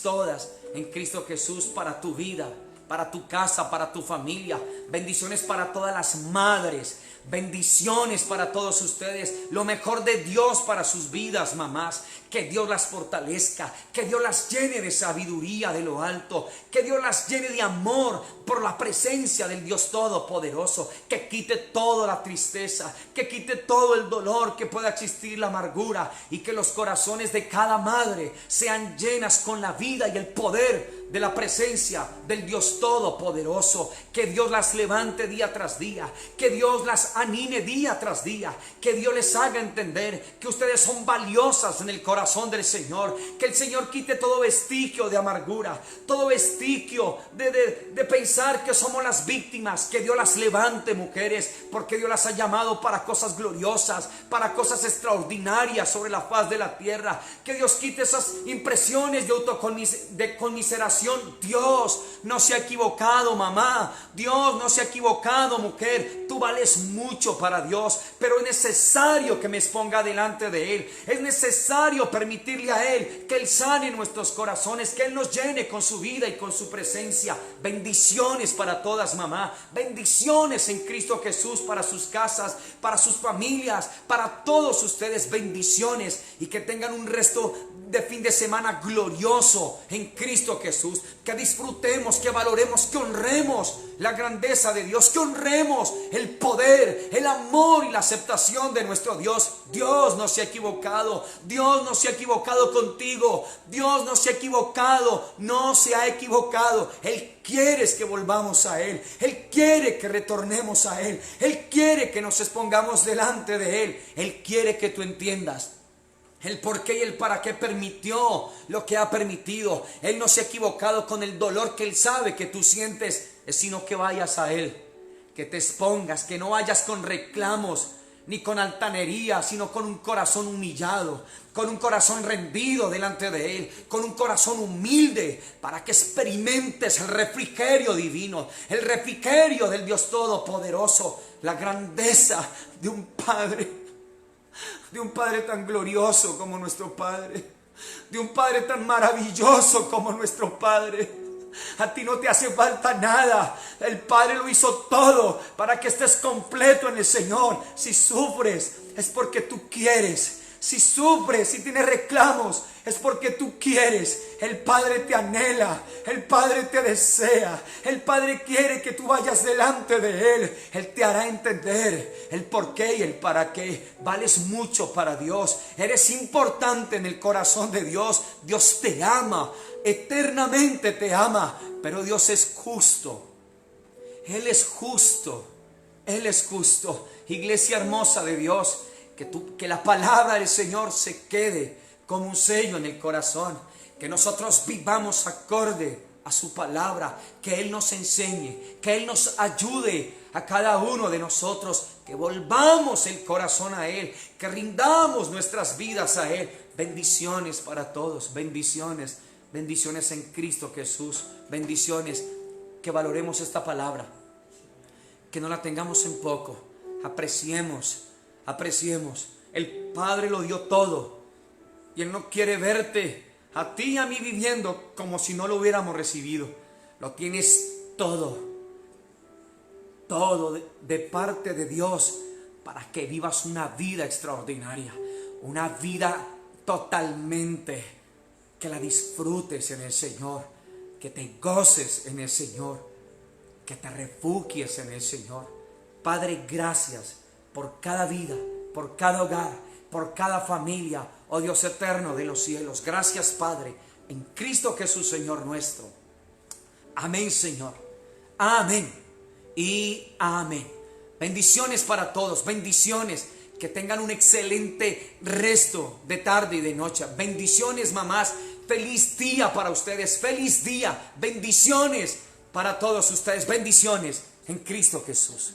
Speaker 1: todas en Cristo Jesús para tu vida, para tu casa, para tu familia. Bendiciones para todas las madres. Bendiciones para todos ustedes. Lo mejor de Dios para sus vidas, mamás. Que Dios las fortalezca, que Dios las llene de sabiduría de lo alto, que Dios las llene de amor por la presencia del Dios Todopoderoso, que quite toda la tristeza, que quite todo el dolor que pueda existir, la amargura, y que los corazones de cada madre sean llenas con la vida y el poder de la presencia del Dios Todopoderoso. Que Dios las levante día tras día, que Dios las anime día tras día, que Dios les haga entender que ustedes son valiosas en el corazón del Señor. Que el Señor quite todo vestigio de amargura, todo vestigio de pensar que somos las víctimas. Que Dios las levante, mujeres, porque Dios las ha llamado para cosas gloriosas, para cosas extraordinarias sobre la faz de la tierra. Que Dios quite esas impresiones de conmiseración. Dios no se ha equivocado, mamá. Dios no se ha equivocado, mujer. Tú vales mucho para Dios, pero es necesario que me exponga delante de Él. Es necesario permitirle a Él que Él sane nuestros corazones, que Él nos llene con su vida y con su presencia. Bendiciones para todas, mamá. Bendiciones en Cristo Jesús para sus casas, para sus familias, para todos ustedes. Bendiciones, y que tengan un resto de fin de semana glorioso en Cristo Jesús. Que disfrutemos, que valoremos, que honremos la grandeza de Dios, que honremos el poder, el amor y la aceptación de nuestro Dios. Dios no se ha equivocado. Dios no se ha equivocado contigo. Dios no se ha equivocado. No se ha equivocado. Él quiere que volvamos a Él. Él quiere que retornemos a Él. Él quiere que nos expongamos delante de Él. Él quiere que tú entiendas el por qué y el para qué permitió lo que ha permitido. Él no se ha equivocado con el dolor que Él sabe que tú sientes, sino que vayas a Él, que te expongas, que no vayas con reclamos, ni con altanería, sino con un corazón humillado, con un corazón rendido delante de Él, con un corazón humilde, para que experimentes el refrigerio divino, el refrigerio del Dios Todopoderoso, la grandeza de un Padre tan glorioso como nuestro Padre, de un Padre tan maravilloso como nuestro Padre. A ti no te hace falta nada. El Padre lo hizo todo para que estés completo en el Señor. Si sufres, es porque tú quieres. Si sufres, si tienes reclamos, es porque tú quieres. El Padre te anhela, el Padre te desea. El Padre quiere que tú vayas delante de Él. Él te hará entender el por qué y el para qué. Vales mucho para Dios. Eres importante en el corazón de Dios. Dios te ama, eternamente te ama. Pero Dios es justo. Él es justo. Él es justo. Iglesia hermosa de Dios, que la palabra del Señor se quede como un sello en el corazón. Que nosotros vivamos acorde a su palabra. Que Él nos enseñe, que Él nos ayude a cada uno de nosotros. Que volvamos el corazón a Él, que rindamos nuestras vidas a Él. Bendiciones para todos, bendiciones. Bendiciones en Cristo Jesús. Bendiciones. Que valoremos esta palabra, que no la tengamos en poco. Apreciemos. El Padre lo dio todo, y Él no quiere verte a ti y a mí viviendo como si no lo hubiéramos recibido. Lo tienes todo de parte de Dios, para que vivas una vida extraordinaria, una vida totalmente, que la disfrutes en el Señor, que te goces en el Señor, que te refugies en el Señor. Padre, gracias por cada vida, por cada hogar, por cada familia, oh Dios eterno de los cielos. Gracias, Padre, en Cristo Jesús, Señor nuestro. Amén, Señor. Amén y amén. Bendiciones para todos, bendiciones. Que tengan un excelente resto de tarde y de noche. Bendiciones, mamás. Feliz día para ustedes, feliz día. Bendiciones para todos ustedes, bendiciones en Cristo Jesús.